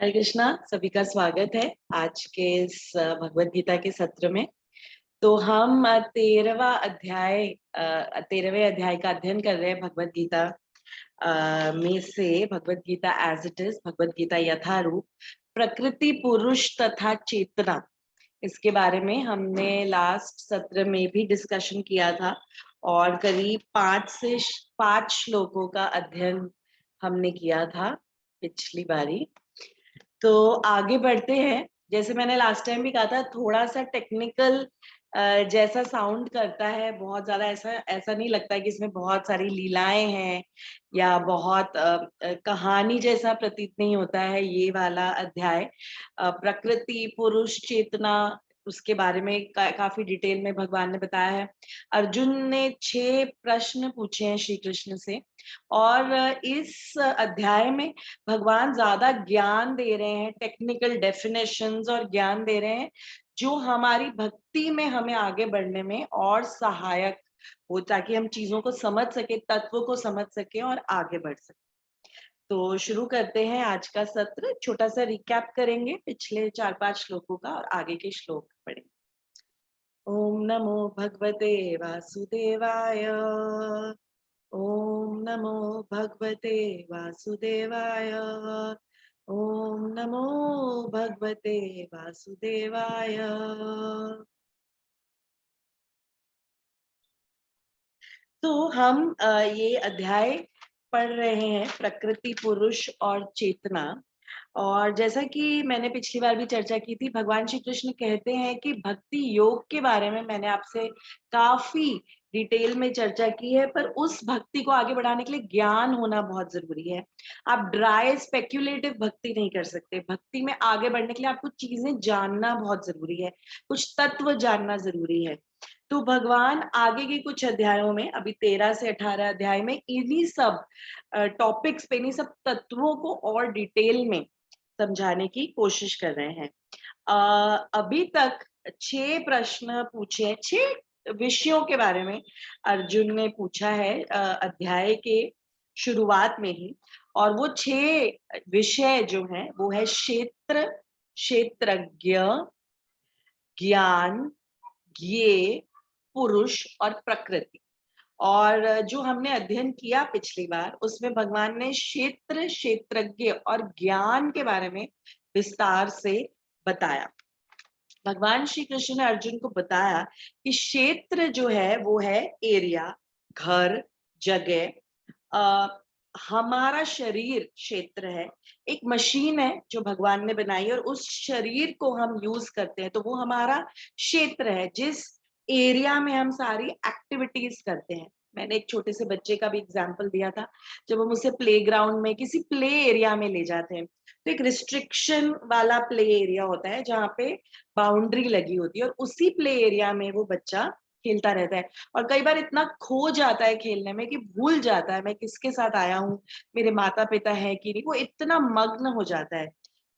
हरे कृष्णा। सभी का स्वागत है आज के इस भगवत गीता के सत्र में। तो हम 13वें अध्याय का अध्ययन कर रहे हैं भगवत गीता में से Bhagavad Gita as it is, Bhagavad Gita यथारूप, प्रकृति, पुरुष तथा चेतना। इसके बारे में हमने लास्ट सत्र में भी डिस्कशन किया था और करीब 5 श्लोकों का अध्ययन हमने किया था पिछली बारी। तो आगे बढ़ते हैं। जैसे मैंने लास्ट टाइम भी कहा था, थोड़ा सा टेक्निकल जैसा साउंड करता है, बहुत ज्यादा ऐसा ऐसा नहीं लगता है कि इसमें बहुत सारी लीलाएं हैं या बहुत कहानी जैसा प्रतीत नहीं होता है। ये वाला अध्याय प्रकृति, पुरुष, चेतना, उसके बारे में काफी डिटेल में भगवान ने बताया है। अर्जुन ने 6 प्रश्न पूछे हैं श्री कृष्ण से और इस अध्याय में भगवान ज्यादा ज्ञान दे रहे हैं, टेक्निकल डेफिनेशंस और ज्ञान दे रहे हैं जो हमारी भक्ति में हमें आगे बढ़ने में और सहायक हो, ताकि हम चीजों को समझ सके, तत्व को समझ सके और आगे बढ़ सके। तो शुरू करते हैं आज का सत्र। छोटा सा रिकैप करेंगे पिछले 4-5 श्लोकों का और आगे के श्लोक पढ़ेंगे। ओम नमो भगवते वासुदेवाय। ओम नमो भगवते वासुदेवाय। ओम नमो भगवते वासुदेवाय। तो हम ये अध्याय पढ़ रहे हैं प्रकृति, पुरुष और चेतना। और जैसा कि मैंने पिछली बार भी चर्चा की थी, भगवान श्री कृष्ण कहते हैं कि भक्ति योग के बारे में मैंने आपसे काफी डिटेल में चर्चा की है, पर उस भक्ति को आगे बढ़ाने के लिए ज्ञान होना बहुत जरूरी है। आप ड्राई स्पेक्युलेटिव भक्ति नहीं कर सकते। भक्ति में आगे बढ़ने के लिए आपको चीजें जानना बहुत जरूरी है, कुछ तत्व जानना जरूरी है। तो भगवान आगे के कुछ अध्यायों में, अभी 13 से 18 अध्याय में, इन्हीं सब टॉपिक्स पे, इन्हीं सब तत्वों को और डिटेल में समझाने की कोशिश कर रहे हैं। अभी तक 6 प्रश्न पूछे, 6 विषयों के बारे में अर्जुन ने पूछा है अध्याय के शुरुआत में ही। और वो 6 विषय जो हैं वो है क्षेत्र, क्षेत्रज्ञ, ज्ञान, ज्ञेय, पुरुष और प्रकृति। और जो हमने अध्ययन किया पिछली बार, उसमें भगवान ने क्षेत्र, क्षेत्रज्ञ और ज्ञान के बारे में विस्तार से बताया। भगवान श्री कृष्ण ने अर्जुन को बताया कि क्षेत्र जो है वो है एरिया, घर, जगह। हमारा शरीर क्षेत्र है, एक मशीन है जो भगवान ने बनाई है और उस शरीर को हम यूज करते हैं, तो वो हमारा क्षेत्र है, जिस एरिया में हम सारी एक्टिविटीज करते हैं। मैंने एक छोटे से बच्चे का भी एग्जाम्पल दिया था। जब हम उसे प्ले ग्राउंड में, किसी प्ले एरिया में ले जाते हैं, तो एक रिस्ट्रिक्शन वाला प्ले एरिया होता है जहाँ पे बाउंड्री लगी होती है, और उसी प्ले एरिया में वो बच्चा खेलता रहता है। और कई बार इतना खो जाता है खेलने में कि भूल जाता है मैं किसके साथ आया हूँ, मेरे माता पिता है कि नहीं, वो इतना मग्न हो जाता है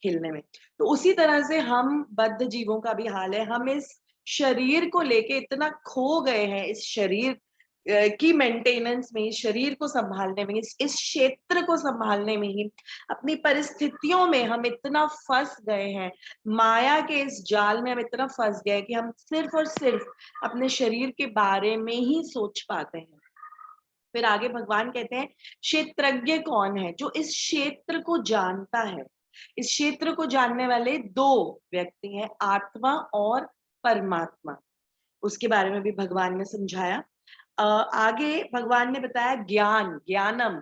खेलने में। तो उसी तरह से हम बद्ध जीवों का भी हाल है। हम इस शरीर को लेके इतना खो गए हैं, इस शरीर की मेंटेनेंस में, इस शरीर को संभालने में, इस क्षेत्र को संभालने में ही, अपनी परिस्थितियों में हम इतना फंस गए हैं। माया के इस जाल में हम इतना फंस गए कि हम सिर्फ और सिर्फ अपने शरीर के बारे में ही सोच पाते हैं। फिर आगे भगवान कहते हैं क्षेत्रज्ञ कौन है, जो इस क्षेत्र को जानता है। इस क्षेत्र को जानने वाले 2 व्यक्ति हैं, आत्मा और परमात्मा। उसके बारे में भी भगवान ने समझाया। आगे भगवान ने बताया ज्ञान, ज्ञानम,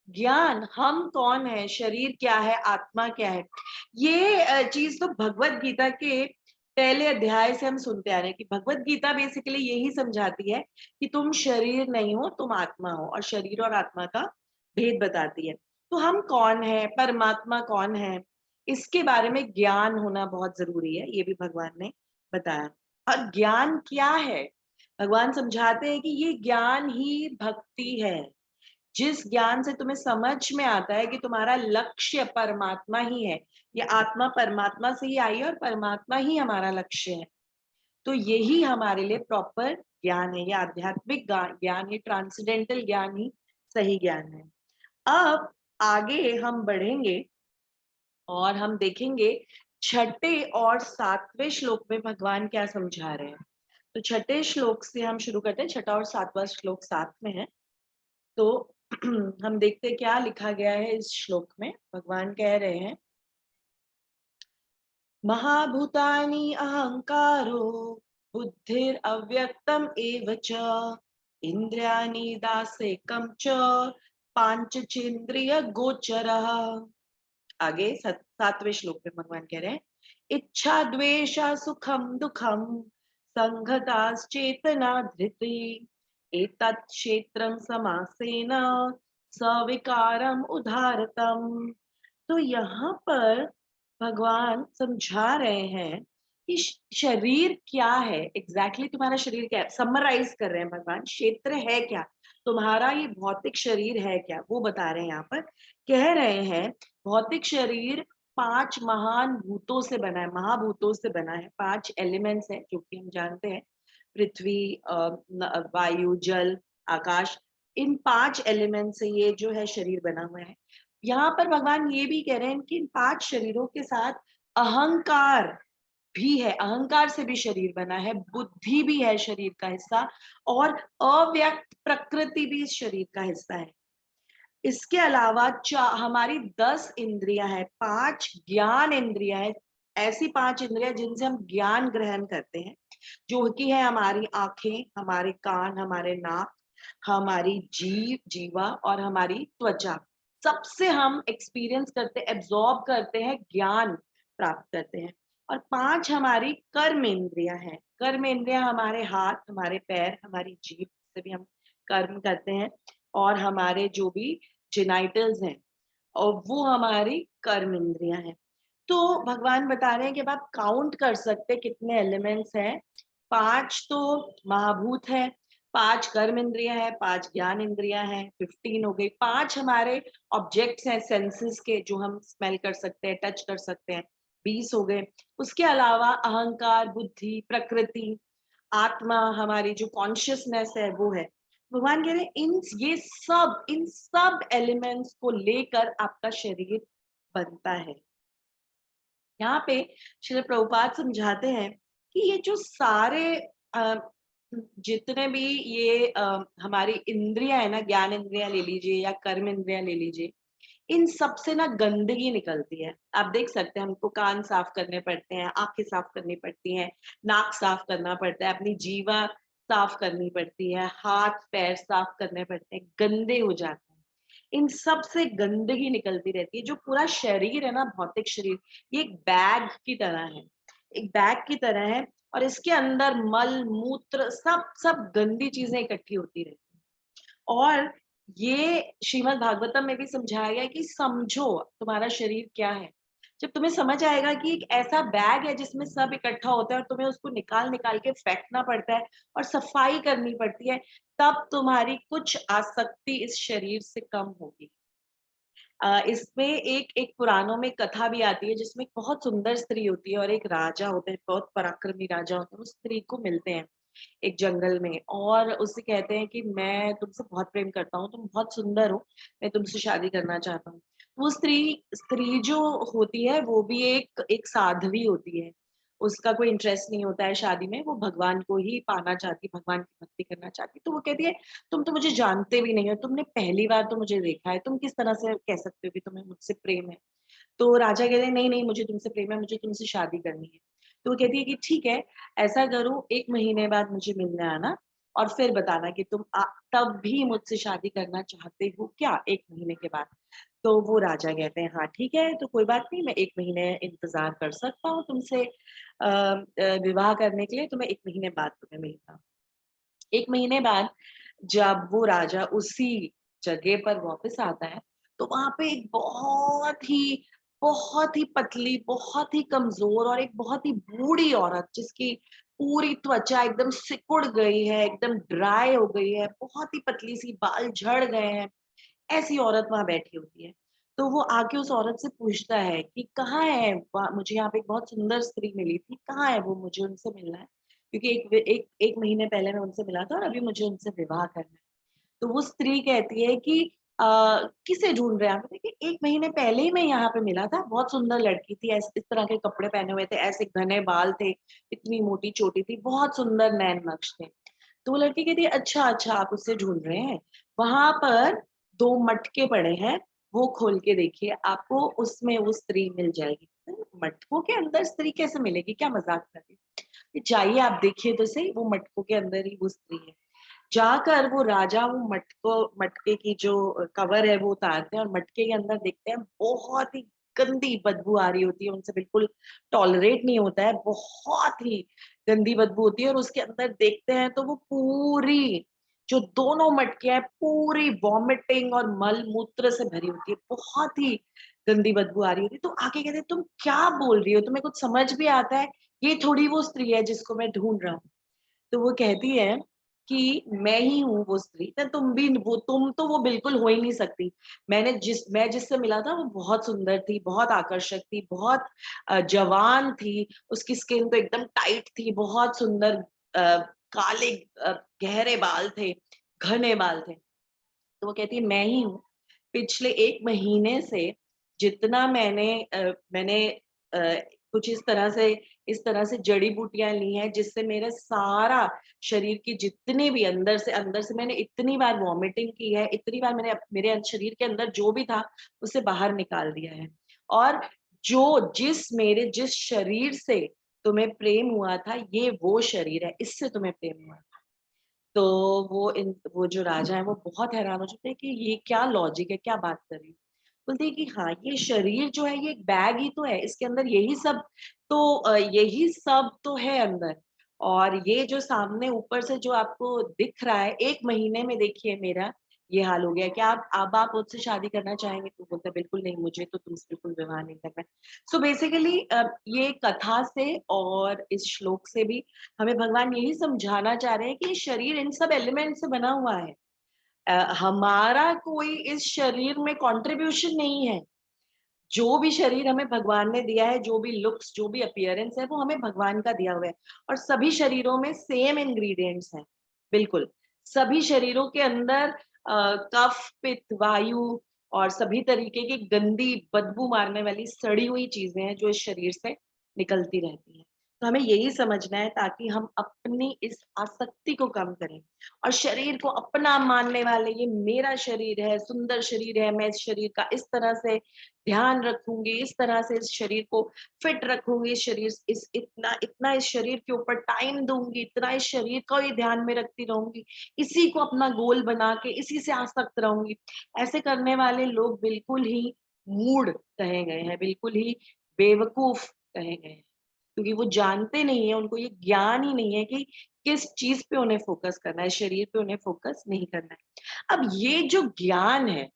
ज्ञान, हम कौन है, शरीर क्या है, आत्मा क्या है। ये चीज तो भगवत गीता के पहले अध्याय से हम सुनते आ रहे हैं कि भगवत गीता बेसिकली यही समझाती है कि तुम शरीर नहीं हो, तुम आत्मा हो, और शरीर और आत्मा का भेद बताती है। तो हम कौन है, परमात्मा कौन है, इसके बारे में ज्ञान होना बहुत जरूरी है, ये भी भगवान ने बताया। और ज्ञान क्या है, भगवान समझाते हैं कि ये ज्ञान ही भक्ति है। जिस ज्ञान से तुम्हें समझ में आता है कि तुम्हारा लक्ष्य परमात्मा ही है, ये आत्मा परमात्मा से ही आई है और परमात्मा ही हमारा लक्ष्य है, तो यही हमारे लिए प्रॉपर ज्ञान है। ये आध्यात्मिक ज्ञान, ये ट्रांसेंडेंटल ज्ञान ही सही ज्ञान है। अब आगे हम बढ़ेंगे और हम देखेंगे छठे और सातवें श्लोक में भगवान क्या समझा रहे हैं। तो छठे श्लोक से हम शुरू करते हैं, छठा और सातवां श्लोक साथ में है। तो हम देखते हैं क्या लिखा गया है इस श्लोक में। भगवान कह रहे हैं, महाभूतानि अहंकारो बुद्धिर अव्यक्तम एव च इंद्रियाणि दासेकम च पांचचेंद्रिय गोचरः। आगे सातवें श्लोक में भगवान कह रहे हैं, इच्छा द्वेषा सुखम दुखम संगताश्चेतना धृति एतत् क्षेत्रम समासेन सविकारम उदारतम। तो यहाँ पर भगवान समझा रहे हैं कि शरीर क्या है, एग्जैक्टली तुम्हारा शरीर क्या है, समराइज कर रहे हैं भगवान, क्षेत्र है क्या, तुम्हारा ये भौतिक शरीर है क्या, वो बता रहे हैं। यहाँ पर कह रहे हैं भौतिक शरीर पांच महान भूतों से बना है, महाभूतों से बना है, पांच एलिमेंट्स है जो कि हम जानते हैं, पृथ्वी, वायु, जल, आकाश, इन पांच एलिमेंट से ये जो है शरीर बना हुआ है। यहाँ पर भगवान ये भी कह रहे हैं कि इन पांच शरीरों के साथ अहंकार भी है, अहंकार से भी शरीर बना है, बुद्धि भी है शरीर का हिस्सा, और अव्यक्त प्रकृति भी इस शरीर का हिस्सा है। इसके अलावा हमारी 10 इंद्रियां हैं, 5 ज्ञान इंद्रियां हैं, ऐसी 5 इंद्रियां जिनसे हम ज्ञान ग्रहण करते हैं, जो कि है हमारी आंखें, हमारे कान, हमारे नाक, हमारी जीवा और हमारी त्वचा। सबसे हम एक्सपीरियंस करते, एब्जॉर्ब करते हैं, ज्ञान प्राप्त करते हैं। और 5 हमारी कर्म इंद्रियां हैं। कर्म इंद्रियां हमारे हाथ, हमारे पैर, हमारी जीभ से भी हम कर्म करते हैं, और हमारे जो भी जेनाइटल्स हैं, और वो हमारी कर्म इंद्रियां हैं। तो भगवान बता रहे हैं कि अब आप काउंट कर सकते कितने एलिमेंट्स हैं। 5 तो महाभूत है, 5 कर्म इंद्रियां हैं, 5 ज्ञान इंद्रियां हैं, 15 हो गई। 5 हमारे ऑब्जेक्ट्स हैं सेंसेस के, जो हम स्मेल कर सकते हैं, टच कर सकते हैं, 20 हो गए। उसके अलावा अहंकार, बुद्धि, प्रकृति, आत्मा, हमारी जो कॉन्शियसनेस है वो है। भगवान कह रहे हैं इन सब एलिमेंट्स को लेकर आपका शरीर बनता है। यहाँ पे श्रील प्रभुपाद समझाते हैं कि ये जो सारे अ, जितने भी ये हमारी इंद्रियां है ना, ज्ञान इंद्रियां ले लीजिए या कर्म इंद्रियां ले लीजिए, इन सब से ना गंदगी निकलती है। आप देख सकते हैं, हमको कान साफ करने पड़ते हैं, आंखें साफ करनी पड़ती हैं, नाक साफ करना पड़ता है, अपनी जीवा साफ करनी पड़ती है, हाथ पैर साफ करने पड़ते हैं, गंदे हो जाते हैं। इन सब से गंदगी निकलती रहती है। जो पूरा शरीर है ना, भौतिक शरीर, ये एक बैग की तरह है, एक बैग की तरह है, और इसके अंदर मल मूत्र सब सब गंदी चीजें इकट्ठी होती रहती हैं। और ये श्रीमद् भागवतम में भी समझाया गया है कि समझो तुम्हारा शरीर क्या है। जब तुम्हें समझ आएगा कि एक ऐसा बैग है जिसमें सब इकट्ठा होता है और तुम्हें उसको निकाल निकाल के फेंकना पड़ता है और सफाई करनी पड़ती है, तब तुम्हारी कुछ आसक्ति इस शरीर से कम होगी। इसमें एक एक पुराणों में कथा भी आती है जिसमें एक बहुत सुंदर स्त्री होती है और एक राजा होते हैं, बहुत पराक्रमी राजा होते हैं। उस स्त्री को मिलते हैं एक जंगल में और उससे कहते हैं कि मैं तुमसे बहुत प्रेम करता हूँ, तुम बहुत सुंदर हो, मैं तुमसे शादी करना चाहता हूँ। वो स्त्री स्त्री जो होती है वो भी एक एक साध्वी होती है। उसका कोई इंटरेस्ट नहीं होता है शादी में, वो भगवान को ही पाना चाहती, भगवान की भक्ति करना चाहती। तो वो कहती है, तुम तो मुझे जानते भी नहीं हो, तुमने पहली बार तो मुझे देखा है, तुम किस तरह से कह सकते हो कि तुम्हें मुझसे प्रेम है। तो राजा कहते हैं, नहीं नहीं, मुझे तुमसे प्रेम है, मुझे तुमसे शादी करनी है। तो वो कहती है कि ठीक है, ऐसा करो, 1 महीने बाद मुझे मिलने आना और फिर बताना कि तुम तब भी मुझसे शादी करना चाहते हो क्या, 1 महीने के बाद। तो वो राजा कहते हैं, हाँ ठीक है, तो कोई बात नहीं, मैं 1 महीने इंतजार कर सकता हूँ तुमसे विवाह करने के लिए, तो मैं 1 महीने बाद तुम्हें मिलता हूँ। 1 महीने बाद जब वो राजा उसी जगह पर वापस आता है, तो वहां पे एक बहुत ही पतली, बहुत ही कमजोर और एक बहुत ही बूढ़ी औरत, जिसकी पूरी त्वचा एकदम सिकुड़ गई है, एकदम ड्राई हो गई है, बहुत ही पतली सी, बाल झड़ गए हैं, ऐसी औरत वहां बैठी होती है। तो वो आके उस औरत से पूछता है कि कहाँ है, मुझे यहाँ पे एक बहुत सुंदर स्त्री मिली थी, कहाँ है वो, मुझे उनसे मिलना है, क्योंकि एक महीने पहले मैं उनसे मिला था और अभी मुझे उनसे विवाह करना है। तो वो स्त्री कहती है कि किसे ढूंढ रहे हैं आप? देखिए 1 महीने पहले ही मैं यहाँ पे मिला था, बहुत सुंदर लड़की थी, इस तरह के कपड़े पहने हुए थे, ऐसे घने बाल थे, इतनी मोटी चोटी थी, बहुत सुंदर नैन नक्श थे। तो वो लड़की कहती है, अच्छा अच्छा आप उससे ढूंढ रहे हैं, वहां पर 2 मटके पड़े हैं, वो खोल के देखिए, आपको उसमें वो स्त्री मिल जाएगी। मटकों के अंदर स्त्री कैसे मिलेगी, क्या मजाक कर रही है? जाइए आप देखिए तो सही, वो मटकों के अंदर ही वो स्त्री है। जाकर वो राजा वो मटके की जो कवर है वो उतारते हैं और मटके के अंदर देखते हैं, बहुत ही गंदी बदबू आ रही होती है, उनसे बिल्कुल टॉलरेट नहीं होता है, बहुत ही गंदी बदबू होती है, और उसके अंदर देखते हैं तो वो पूरी जो दोनों मटके हैं पूरी वॉमिटिंग और मल मूत्र से भरी होती है, बहुत ही गंदी बदबू आ रही होती है। तो आके कहते हैं, तुम क्या बोल रही हो, तुम्हें कुछ समझ भी आता है, ये थोड़ी वो स्त्री है जिसको मैं ढूंढ रहा हूँ। तो वो कहती है कि मैं ही हूँ वो स्त्री, तो तुम तो वो बिल्कुल हो ही नहीं सकती। मैं जिससे मिला था वो बहुत सुंदर थी, बहुत आकर्षक थी, बहुत जवान थी, उसकी स्किन तो एकदम टाइट थी, बहुत सुंदर काले गहरे बाल थे, घने बाल थे। तो वो कहती है मैं ही हूँ। पिछले 1 महीने से जितना मैंने कुछ इस तरह से जड़ी-बूटियाँ ली हैं जिससे मेरा सारा शरीर की जितनी भी अंदर से मैंने इतनी बार वॉमिटिंग की है, इतनी बार मैंने मेरे शरीर के अंदर जो भी था उसे बाहर निकाल दिया है। और जिस शरीर से तुम्हें प्रेम हुआ था, ये वो शरीर है, इससे तुम्हें प्रेम हुआ। तो वो जो राजा है वो बहुत हैरान हो जाते हैं कि ये क्या लॉजिक है, क्या बात कर रही है। बोलते हैं कि हाँ, ये शरीर जो है ये एक बैग ही तो है, इसके अंदर यही सब तो है अंदर। और ये जो सामने ऊपर से जो आपको दिख रहा है, 1 महीने में देखिए मेरा ये हाल हो गया। क्या आप मुझसे शादी करना चाहेंगे? तो बोलता है बिल्कुल नहीं, मुझे तो तुमसे बिल्कुल विवाह नहीं करना है। सो बेसिकली ये कथा से और इस श्लोक से भी हमें भगवान यही समझाना चाह रहे हैं कि ये शरीर इन सब एलिमेंट से बना हुआ है। हमारा कोई इस शरीर में कंट्रीब्यूशन नहीं है। जो भी शरीर हमें भगवान ने दिया है, जो भी लुक्स, जो भी अपीयरेंस है, वो हमें भगवान का दिया हुआ है। और सभी शरीरों में सेम इंग्रेडिएंट्स हैं, बिल्कुल। सभी शरीरों के अंदर कफ, पित्त, वायु और सभी तरीके की गंदी बदबू मारने वाली सड़ी हुई चीजें हैं जो इस शरीर से निकलती रहती हैं। तो हमें यही समझना है ताकि हम अपनी इस आसक्ति को कम करें और शरीर को अपना मानने वाले, ये मेरा शरीर है, सुंदर शरीर है, मैं इस शरीर का इस तरह से ध्यान रखूंगी, इस तरह से इस शरीर को फिट रखूंगी, इतना इस शरीर के ऊपर टाइम दूंगी, इतना इस शरीर को ही ध्यान में रखती रहूंगी, इसी को अपना गोल बना के इसी से आसक्त रहूंगी। ऐसे करने वाले लोग बिल्कुल ही मूड कहे गए हैं, बिल्कुल ही बेवकूफ कहे गए हैं, क्योंकि वो जानते नहीं है, उनको ये ज्ञान ही नहीं है कि किस चीज पे उन्हें फोकस करना है, शरीर पे उन्हें फोकस नहीं करना है। अब ये जो ज्ञान है,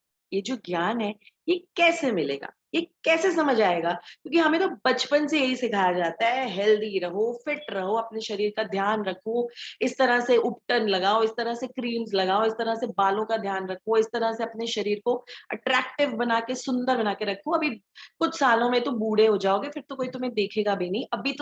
ये कैसे मिलेगा? ये कैसे समझ आएगा? क्योंकि हमें तो बचपन से यही सिखाया जाता है, हेल्दी रहो, फिट रहो, अपने शरीर का ध्यान रखो, इस तरह से उपटन लगाओ, इस तरह से क्रीम्स लगाओ, इस तरह से बालों का ध्यान रखो, इस तरह से अपने शरीर को अट्रैक्टिव बना के, सुंदर बना के रखो। अभी कुछ सालों में तो बूढ़े हो जाओगे, फिर तो कोई तुम्हें देखेगा भी नहीं। अभी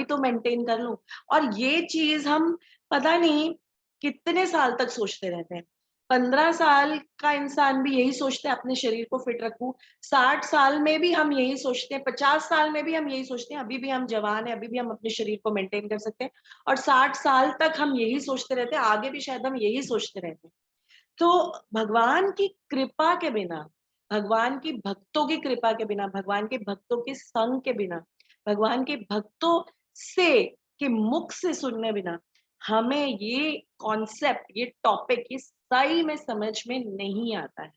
तो मेंटेन कर लो। और ये चीज हम पता नहीं कितने साल तक सोचते रहते हैं। 15 साल का इंसान भी यही सोचता है अपने शरीर को फिट रखूं, 60 साल में भी हम यही सोचते हैं, 50 साल में भी हम यही सोचते हैं, अभी भी हम जवान है, अभी भी हम अपने शरीर को मेंटेन कर सकते हैं। और 60 साल तक हम यही सोचते रहते हैं, आगे भी शायद हम यही सोचते रहते हैं। तो भगवान की कृपा के बिना, भगवान की भक्तों की कृपा के बिना, भगवान के भक्तों के संग के बिना, भगवान के भक्तों से के मुख से सुनने बिना हमें ये कॉन्सेप्ट, ये टॉपिक, ये सही में समझ में नहीं आता है।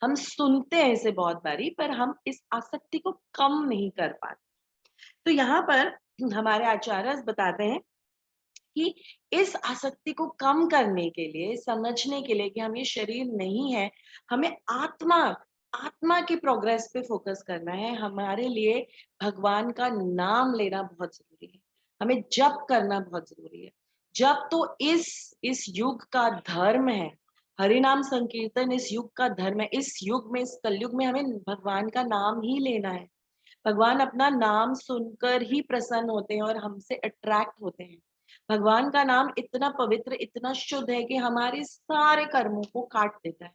हम सुनते हैं इसे बहुत बारी, पर हम इस आसक्ति को कम नहीं कर पाते। तो यहाँ पर हमारे आचार्य बताते हैं कि इस आसक्ति को कम करने के लिए, समझने के लिए कि हम ये शरीर नहीं है, हमें आत्मा की प्रोग्रेस पे फोकस करना है। हमारे लिए भगवान का नाम लेना बहुत जरूरी है, हमें जप करना बहुत जरूरी है। जप तो इस युग का धर्म है, हरि नाम संकीर्तन इस युग का धर्म है। इस युग में, इस कलयुग में हमें भगवान का नाम ही लेना है। भगवान अपना नाम सुनकर ही प्रसन्न होते हैं और हमसे अट्रैक्ट होते हैं। भगवान का नाम इतना पवित्र, इतना शुद्ध है कि हमारे सारे कर्मों को काट देता है।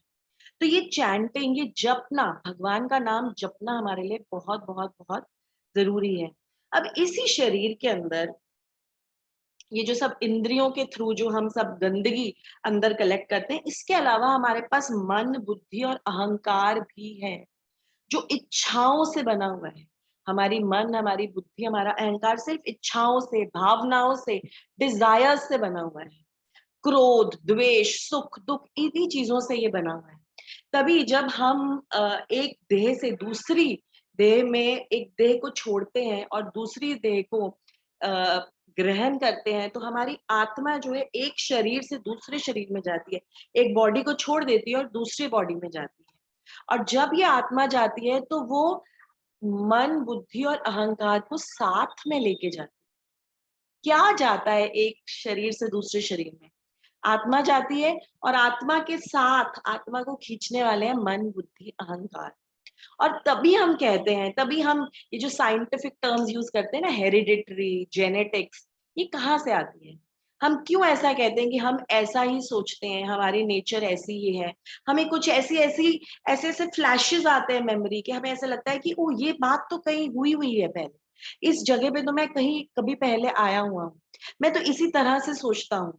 तो ये चैंटिंग, ये जपना, भगवान का नाम जपना हमारे लिए बहुत बहुत बहुत जरूरी है। अब इसी शरीर के अंदर ये जो सब इंद्रियों के थ्रू जो हम सब गंदगी अंदर कलेक्ट करते हैं, इसके अलावा हमारे पास मन, बुद्धि और अहंकार भी है, जो इच्छाओं से बना हुआ है। हमारी मन, हमारी बुद्धि, हमारा अहंकार सिर्फ इच्छाओं से, भावनाओं से, डिजायर्स से बना हुआ है। क्रोध, द्वेष, सुख, दुख, इन्हीं चीजों से ये बना हुआ है। तभी जब हम एक देह से दूसरी देह में, एक देह को छोड़ते हैं और दूसरी देह को ग्रहण करते हैं, तो हमारी आत्मा जो है एक शरीर से दूसरे शरीर में जाती है, एक बॉडी को छोड़ देती है और दूसरी बॉडी में जाती है। और जब ये आत्मा जाती है तो वो मन, बुद्धि और अहंकार को साथ में लेके जाती है। क्या जाता है एक शरीर से दूसरे शरीर में? आत्मा जाती है, और आत्मा के साथ आत्मा को खींचने वाले हैं मन, बुद्धि, अहंकार। और तभी हम कहते हैं, तभी हम ये जो साइंटिफिक टर्म्स यूज करते हैं ना, हेरिडिटरी, जेनेटिक्स, ये कहाँ से आती है? हम क्यों ऐसा कहते हैं कि हम ऐसा ही सोचते हैं, हमारी नेचर ऐसी ही है? हमें कुछ ऐसी ऐसी ऐसे ऐसे फ्लैशेस आते हैं मेमोरी के, हमें ऐसा लगता है कि ओ, ये बात तो कहीं हुई हुई है पहले, इस जगह पे तो मैं कहीं कभी पहले आया हुआ हूँ। मैं तो इसी तरह से सोचता हूँ।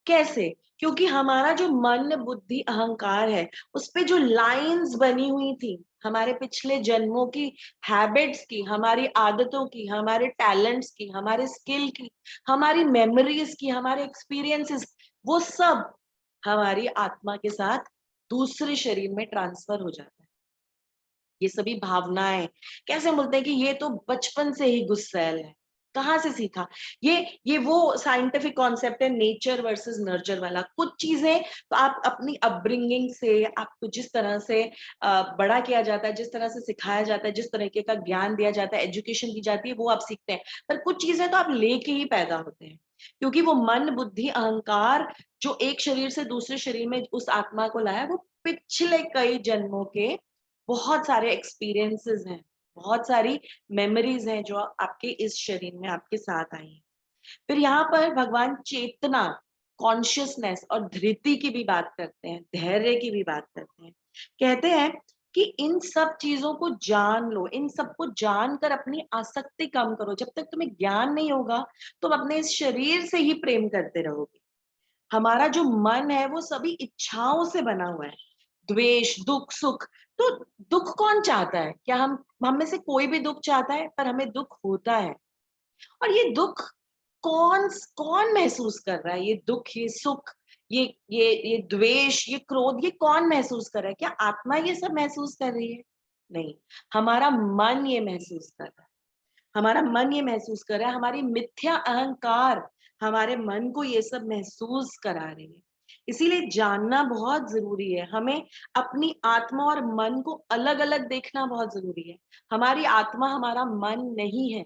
कैसे? क्योंकि हमारा जो मन, बुद्धि, अहंकार है, उसपे जो लाइंस बनी हुई थी, हमारे पिछले जन्मों की हैबिट्स की, हमारी आदतों की, हमारे टैलेंट्स की, हमारे स्किल की, हमारी मेमोरीज की, हमारे एक्सपीरियंसेस, वो सब हमारी आत्मा के साथ दूसरे शरीर में ट्रांसफर हो जाता है। ये सभी भावनाएं, कैसे बोलते हैं कि ये तो बचपन से ही गुस्सैल है। कहाँ से सीखा? ये ये वो साइंटिफिक कॉन्सेप्ट है, नेचर वर्सेस नर्चर वाला। कुछ चीजें तो आप अपनी अपब्रिंगिंग से, आपको जिस तरह से बड़ा किया जाता है, जिस तरह से सिखाया जाता है, जिस तरीके का ज्ञान दिया जाता है, एजुकेशन दी जाती है, वो आप सीखते हैं। पर कुछ चीजें तो आप लेके ही पैदा होते हैं, क्योंकि वो मन, बुद्धि, अहंकार जो एक शरीर से दूसरे शरीर में उस आत्मा को लाया, वो पिछले कई जन्मों के बहुत सारे एक्सपीरियंसेस हैं, बहुत सारी मेमोरीज हैं जो आपके इस शरीर में आपके साथ आई हैं। फिर यहाँ पर भगवान चेतना, कॉन्शियसनेस और धृति की भी बात करते हैं, धैर्य की भी बात करते हैं। कहते हैं कि इन सब चीजों को जान लो, इन सबको जानकर अपनी आसक्ति कम करो। जब तक तुम्हें ज्ञान नहीं होगा, तुम अपने इस शरीर से ही प्रेम करते रहोगे। हमारा जो मन है वो सभी इच्छाओं से बना हुआ है, द्वेष, दुख, सुख। तो दुख कौन चाहता है? क्या हम में से कोई भी दुख चाहता है? पर हमें दुख होता है। और ये दुख कौन कौन महसूस कर रहा है? ये दुख, ये सुख, ये द्वेष, ये क्रोध, ये कौन महसूस कर रहा है? क्या आत्मा ये सब महसूस कर रही है? नहीं, हमारा मन ये महसूस कर रहा है। हमारा मन ये महसूस कर रहा है, हमारी मिथ्या अहंकार हमारे मन को ये सब महसूस करा रही है। इसीलिए जानना बहुत जरूरी है। हमें अपनी आत्मा और मन को अलग अलग देखना बहुत जरूरी है। हमारी आत्मा हमारा मन नहीं है।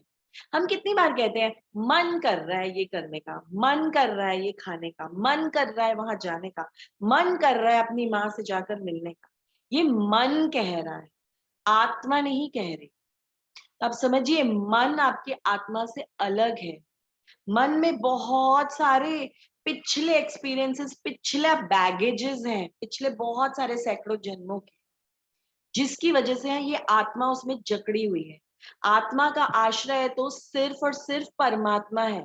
हम कितनी बार कहते हैं, मन कर रहा है ये करने का, मन कर रहा है ये खाने का, मन कर रहा है वहां जाने का, मन कर रहा है अपनी माँ से जाकर मिलने का। ये मन कह रहा है, आत्मा नहीं कह रही। अब समझिए, मन आपकी आत्मा से अलग है। मन में बहुत सारे पिछले एक्सपीरियंसेस, पिछले बैगेजेस हैं, पिछले बहुत सारे सैकड़ों जन्मों के, जिसकी वजह से ये आत्मा उसमें जकड़ी हुई है। आत्मा का आश्रय तो सिर्फ और सिर्फ परमात्मा है,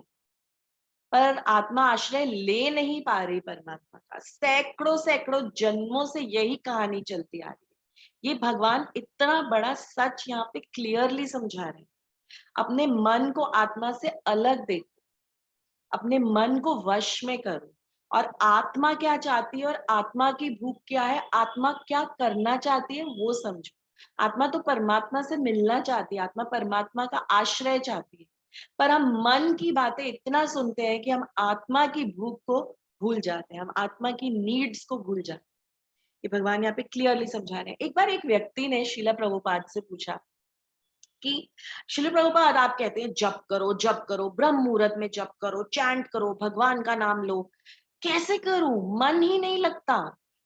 पर आत्मा आश्रय ले नहीं पा रही परमात्मा का। सैकड़ों सैकड़ों जन्मों से यही कहानी चलती आ रही है। ये भगवान इतना बड़ा सच यहाँ पे क्लियरली समझा रहे हैं। अपने मन को आत्मा से अलग देखो, अपने मन को वश में करो, और आत्मा क्या चाहती है और आत्मा की भूख क्या है, आत्मा क्या करना चाहती है, वो समझो। आत्मा तो परमात्मा से मिलना चाहती है, आत्मा परमात्मा का आश्रय चाहती है। पर हम मन की बातें इतना सुनते हैं कि हम आत्मा की भूख को भूल जाते हैं, हम आत्मा की नीड्स को भूल जाते हैं। ये भगवान यहाँ पे क्लियरली समझा रहे हैं। एक बार एक व्यक्ति ने शीला प्रभुपाद से पूछा कि श्रील प्रभुपाद, आप कहते हैं जप करो, जप करो, ब्रह्म मुहूर्त में जप करो, चैंट करो, भगवान का नाम लो, कैसे करूं? मन ही नहीं लगता,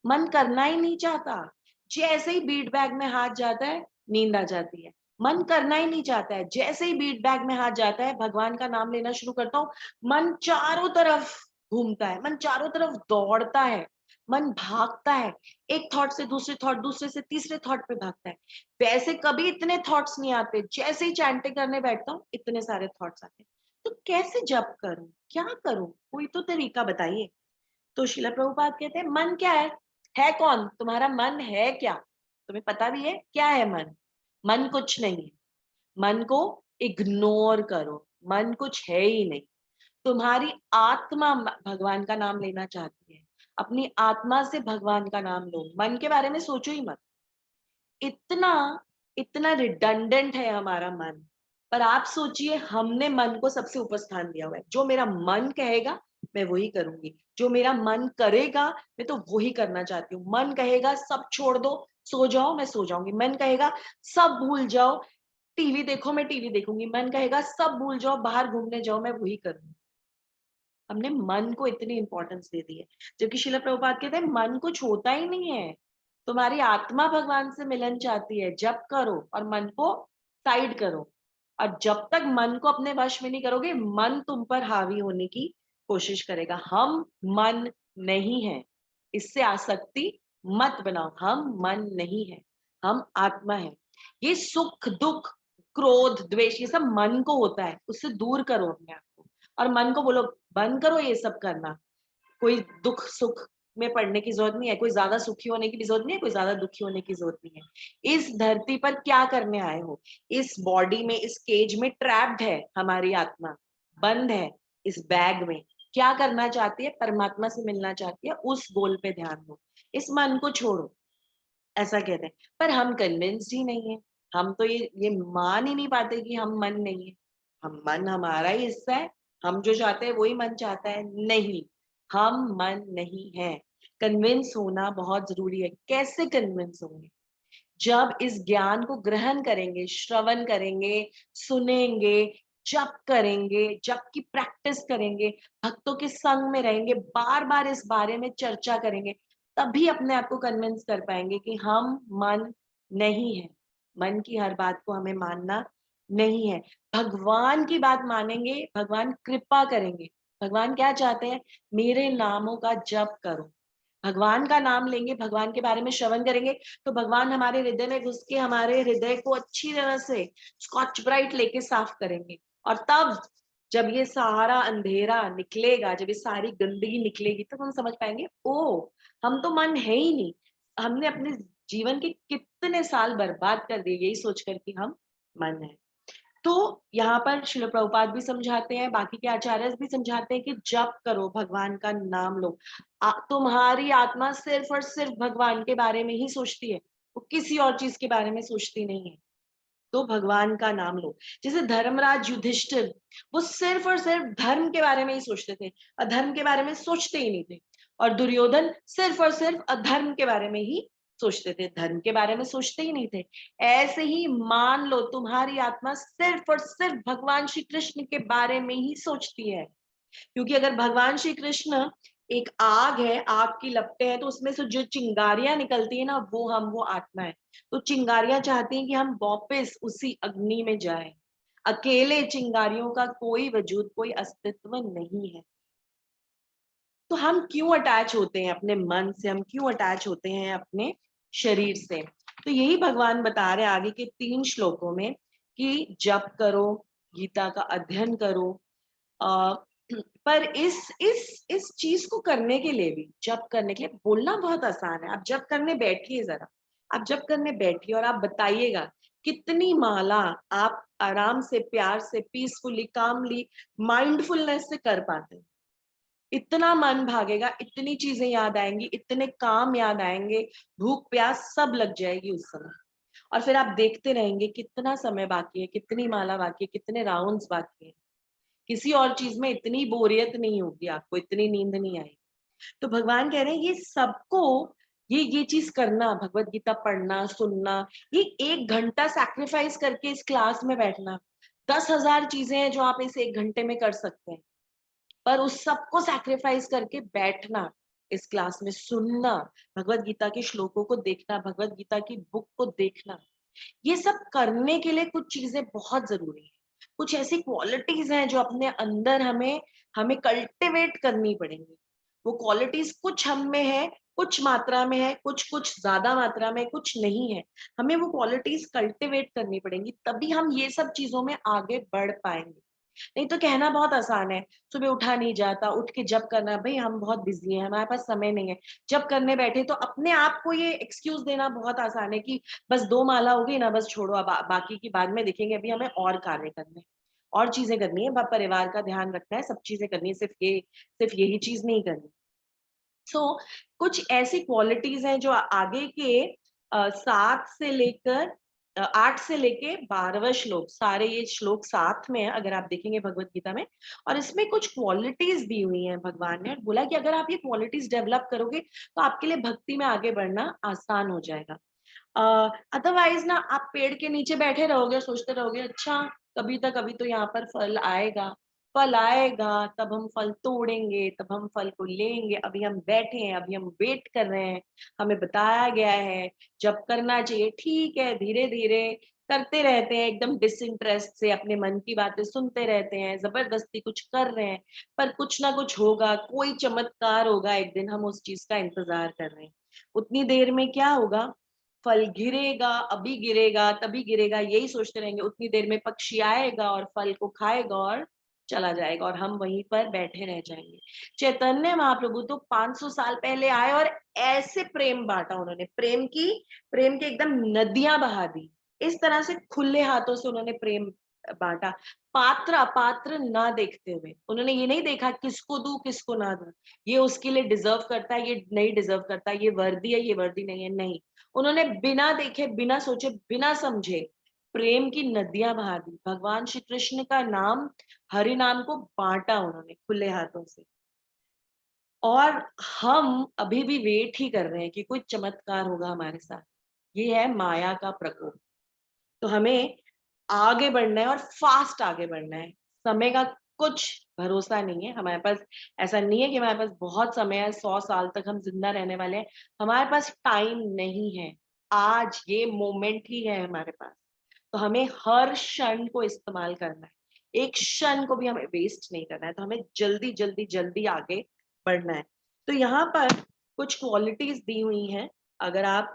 मन करना ही नहीं चाहता। जैसे ही बीट बैग में हाथ जाता है, नींद आ जाती है। मन करना ही नहीं चाहता है। जैसे ही बीट बैग में हाथ जाता है, भगवान का नाम लेना शुरू करता हूँ, मन चारों तरफ घूमता है, मन चारों तरफ दौड़ता है, मन भागता है, एक थॉट से दूसरे थॉट, दूसरे से तीसरे थॉट पे भागता है। वैसे कभी इतने थॉट्स नहीं आते, जैसे ही चैंटिंग करने बैठता हूँ इतने सारे थॉट्स आते हैं। तो कैसे जप करूं, क्या करूं, कोई तो तरीका बताइए। तो शिला प्रभुपाद कहते हैं मन क्या है कौन, तुम्हारा मन है क्या, तुम्हें पता भी है क्या है मन? मन कुछ नहीं है, मन को इग्नोर करो, मन कुछ है ही नहीं। तुम्हारी आत्मा भगवान का नाम लेना चाहती है, अपनी आत्मा से भगवान का नाम लो, मन के बारे में सोचो ही मत। इतना इतना रिडंडेंट है हमारा मन। पर आप सोचिए, हमने मन को सबसे ऊपर स्थान दिया हुआ है। जो मेरा मन कहेगा मैं वही करूंगी, जो मेरा मन करेगा मैं तो वही करना चाहती हूँ। मन कहेगा सब छोड़ दो, सो जाओ, मैं सो जाऊंगी। मन कहेगा सब भूल जाओ, टीवी देखो, मैं टीवी देखूंगी। मन कहेगा सब भूल जाओ, बाहर घूमने जाओ, मैं वही करूंगी। हमने मन को इतनी इंपॉर्टेंस दे दी है, जबकि शिला प्रभुपाद कहते हैं मन कुछ होता ही नहीं है। तुम्हारी आत्मा भगवान से मिलन चाहती है, जप करो और मन को साइड करो। और जब तक मन को अपने वश में नहीं करोगे, मन तुम पर हावी होने की कोशिश करेगा। हम मन नहीं है, इससे आसक्ति मत बनाओ। हम मन नहीं है, हम आत्मा है। ये सुख दुख क्रोध द्वेष ये सब मन को होता है, उससे दूर करो अपने आप को। और मन को बोलो बंद करो ये सब करना। कोई दुख सुख में पड़ने की जरूरत नहीं है, कोई ज्यादा सुखी होने की भी जरूरत नहीं है, कोई ज्यादा दुखी होने की जरूरत नहीं है। इस धरती पर क्या करने आए हो? इस बॉडी में, इस केज में ट्रैप्ड है हमारी आत्मा, बंद है इस बैग में। क्या करना चाहती है? परमात्मा से मिलना चाहती है, उस गोल पे ध्यान दो, इस मन को छोड़ो, ऐसा कहते हैं। पर हम कन्विंस्ड ही नहीं है, हम तो ये मान ही नहीं पाते कि हम मन नहीं है। हम मन हमारा ही हिस्सा है, हम जो चाहते हैं वही मन चाहता है। नहीं, हम मन नहीं है। कन्विंस होना बहुत जरूरी है। कैसे कन्विंस होंगे? जब इस ज्ञान को ग्रहण करेंगे, श्रवण करेंगे, सुनेंगे, जप करेंगे, जप की प्रैक्टिस करेंगे, भक्तों के संग में रहेंगे, बार बार इस बारे में चर्चा करेंगे, तभी अपने आप को कन्विंस कर पाएंगे कि हम मन नहीं है। मन की हर बात को हमें मानना नहीं है। भगवान की बात मानेंगे, भगवान कृपा करेंगे। भगवान क्या चाहते हैं? मेरे नामों का जप करो। भगवान का नाम लेंगे, भगवान के बारे में श्रवण करेंगे, तो भगवान हमारे हृदय में घुस के हमारे हृदय को अच्छी तरह से स्कॉच ब्राइट लेके साफ करेंगे। और तब जब ये सारा अंधेरा निकलेगा, जब ये सारी गंदगी निकलेगी, तब हम समझ पाएंगे ओ, हम तो मन है ही नहीं। हमने अपने जीवन के कितने साल बर्बाद कर दिए यही सोचकर कि हम मन है। तो यहाँ पर शिल प्रभुपाद भी समझाते हैं, बाकी के आचार्य भी समझाते हैं कि जप करो, भगवान का नाम लो। तुम्हारी आत्मा सिर्फ और सिर्फ भगवान के बारे में ही सोचती है, वो किसी और चीज के बारे में सोचती नहीं है। तो भगवान का नाम लो। जैसे धर्मराज युधिष्ठिर, वो सिर्फ और सिर्फ धर्म के बारे में ही सोचते थे, अधर्म के बारे में सोचते ही नहीं थे। और दुर्योधन सिर्फ और सिर्फ अधर्म के बारे में ही सोचते थे, धर्म के बारे में सोचते ही नहीं थे। ऐसे ही मान लो, तुम्हारी आत्मा सिर्फ और सिर्फ भगवान श्री कृष्ण के बारे में ही सोचती है। क्योंकि अगर भगवान श्री कृष्ण एक आग है, आग की लपटें हैं, तो उसमें से जो चिंगारियां निकलती है ना, वो आत्मा है। तो चिंगारियां चाहती हैं कि हम वापस उसी अग्नि में जाएं। अकेले चिंगारियों का कोई वजूद, कोई अस्तित्व नहीं है। तो हम क्यों अटैच होते हैं अपने मन से, हम क्यों अटैच होते हैं अपने शरीर से? तो यही भगवान बता रहे हैं आगे के 3 श्लोकों में कि जप करो, गीता का अध्ययन करो। अ, पर इस चीज को करने के लिए भी, जप करने के लिए बोलना बहुत आसान है। आप जप करने बैठिए जरा, आप जप करने बैठिए और आप बताइएगा कितनी माला आप आराम से, प्यार से, पीसफुली, कामली, माइंडफुलनेस से कर पाते हैं। इतना मन भागेगा, इतनी चीजें याद आएंगी, इतने काम याद आएंगे, भूख प्यास सब लग जाएगी उस समय। और फिर आप देखते रहेंगे कितना समय बाकी है, कितनी माला बाकी है, कितने राउंड्स बाकी है। किसी और चीज में इतनी बोरियत नहीं होगी आपको, इतनी नींद नहीं आएगी। तो भगवान कह रहे हैं ये सबको, ये चीज करना, भगवत गीता पढ़ना, सुनना, ये 1 घंटा सैक्रिफाइस करके इस क्लास में बैठना। 10,000 चीजें हैं जो आप इस 1 घंटे में कर सकते हैं, पर उस सबको सैक्रिफाइस करके बैठना, इस क्लास में सुनना, भगवत गीता के श्लोकों को देखना, भगवत गीता की बुक को देखना, ये सब करने के लिए कुछ चीजें बहुत जरूरी है, कुछ ऐसी क्वालिटीज हैं जो अपने अंदर हमें हमें कल्टिवेट करनी पड़ेंगी। वो क्वालिटीज कुछ हम में है, कुछ मात्रा में है, कुछ कुछ ज्यादा मात्रा में, कुछ नहीं है। हमें वो क्वालिटीज कल्टिवेट करनी पड़ेंगी, तभी हम ये सब चीजों में आगे बढ़ पाएंगे। नहीं तो कहना बहुत आसान है, सुबह उठा नहीं जाता, उठ के जब करना, भाई हम बहुत बिजी हैं, हमारे पास समय नहीं है, जब करने बैठे तो अपने आप को ये एक्सक्यूज देना बहुत आसान है कि बस 2 माला हो गई ना, बस छोड़ो, अब बाकी की बाद में देखेंगे, अभी हमें और कार्य करने हैं, और चीजें करनी है, परिवार का ध्यान रखना है, सब चीजें करनी है, सिर्फ यही चीज नहीं करनी। सो कुछ ऐसी क्वालिटीज हैं जो आगे के 7 से लेकर 8 से लेके 12वां श्लोक, सारे ये श्लोक साथ में है अगर आप देखेंगे भगवत गीता में, और इसमें कुछ क्वालिटीज दी हुई हैं भगवान ने, और बोला कि अगर आप ये क्वालिटीज डेवलप करोगे तो आपके लिए भक्ति में आगे बढ़ना आसान हो जाएगा। अदरवाइज ना आप पेड़ के नीचे बैठे रहोगे, सोचते रहोगे अच्छा कभी तो यहाँ पर फल आएगा, फल आएगा तब हम फल तोड़ेंगे, तब हम फल को लेंगे, अभी हम बैठे हैं, अभी हम वेट कर रहे हैं, हमें बताया गया है जब करना चाहिए, ठीक है, धीरे धीरे करते रहते हैं, एकदम डिसइंटरेस्ट से अपने मन की बातें सुनते रहते हैं, जबरदस्ती कुछ कर रहे हैं, पर कुछ ना कुछ होगा, कोई चमत्कार होगा, एक दिन हम उस चीज का इंतजार कर रहे हैं। उतनी देर में क्या होगा, फल गिरेगा, अभी गिरेगा तभी गिरेगा, यही सोचते रहेंगे, उतनी देर में पक्षी आएगा और फल को खाएगा और चला जाएगा, और हम वहीं पर बैठे रह जाएंगे। चैतन्य महाप्रभु तो 500 साल पहले आए और ऐसे प्रेम बांटा उन्होंने, प्रेम की एकदम नदियां बहा दी, इस तरह से खुले हाथों से उन्होंने प्रेम बांटा, पात्र अपात्र ना देखते हुए। उन्होंने ये नहीं देखा किसको दूं किसको ना दूं, ये उसके लिए डिजर्व करता है, ये नहीं डिजर्व करता, ये वर्दी है, ये वर्दी नहीं है, नहीं। उन्होंने बिना देखे, बिना सोचे, बिना समझे प्रेम की नदियां बहा दी, भगवान श्री कृष्ण का नाम, हरि नाम को बांटा उन्होंने खुले हाथों से। और हम अभी भी वेट ही कर रहे हैं कि कोई चमत्कार होगा हमारे साथ। ये है माया का प्रकोप। तो हमें आगे बढ़ना है और फास्ट आगे बढ़ना है। समय का कुछ भरोसा नहीं है हमारे पास। ऐसा नहीं है कि हमारे पास बहुत समय है, 100 साल तक हम जिंदा रहने वाले हैं। हमारे पास टाइम नहीं है, आज ये मोमेंट ही है हमारे पास। तो हमें हर क्षण को इस्तेमाल करना है, एक क्षण को भी हमें वेस्ट नहीं करना है। तो हमें जल्दी जल्दी जल्दी आगे बढ़ना है। तो यहाँ पर कुछ क्वालिटीज दी हुई हैं। अगर आप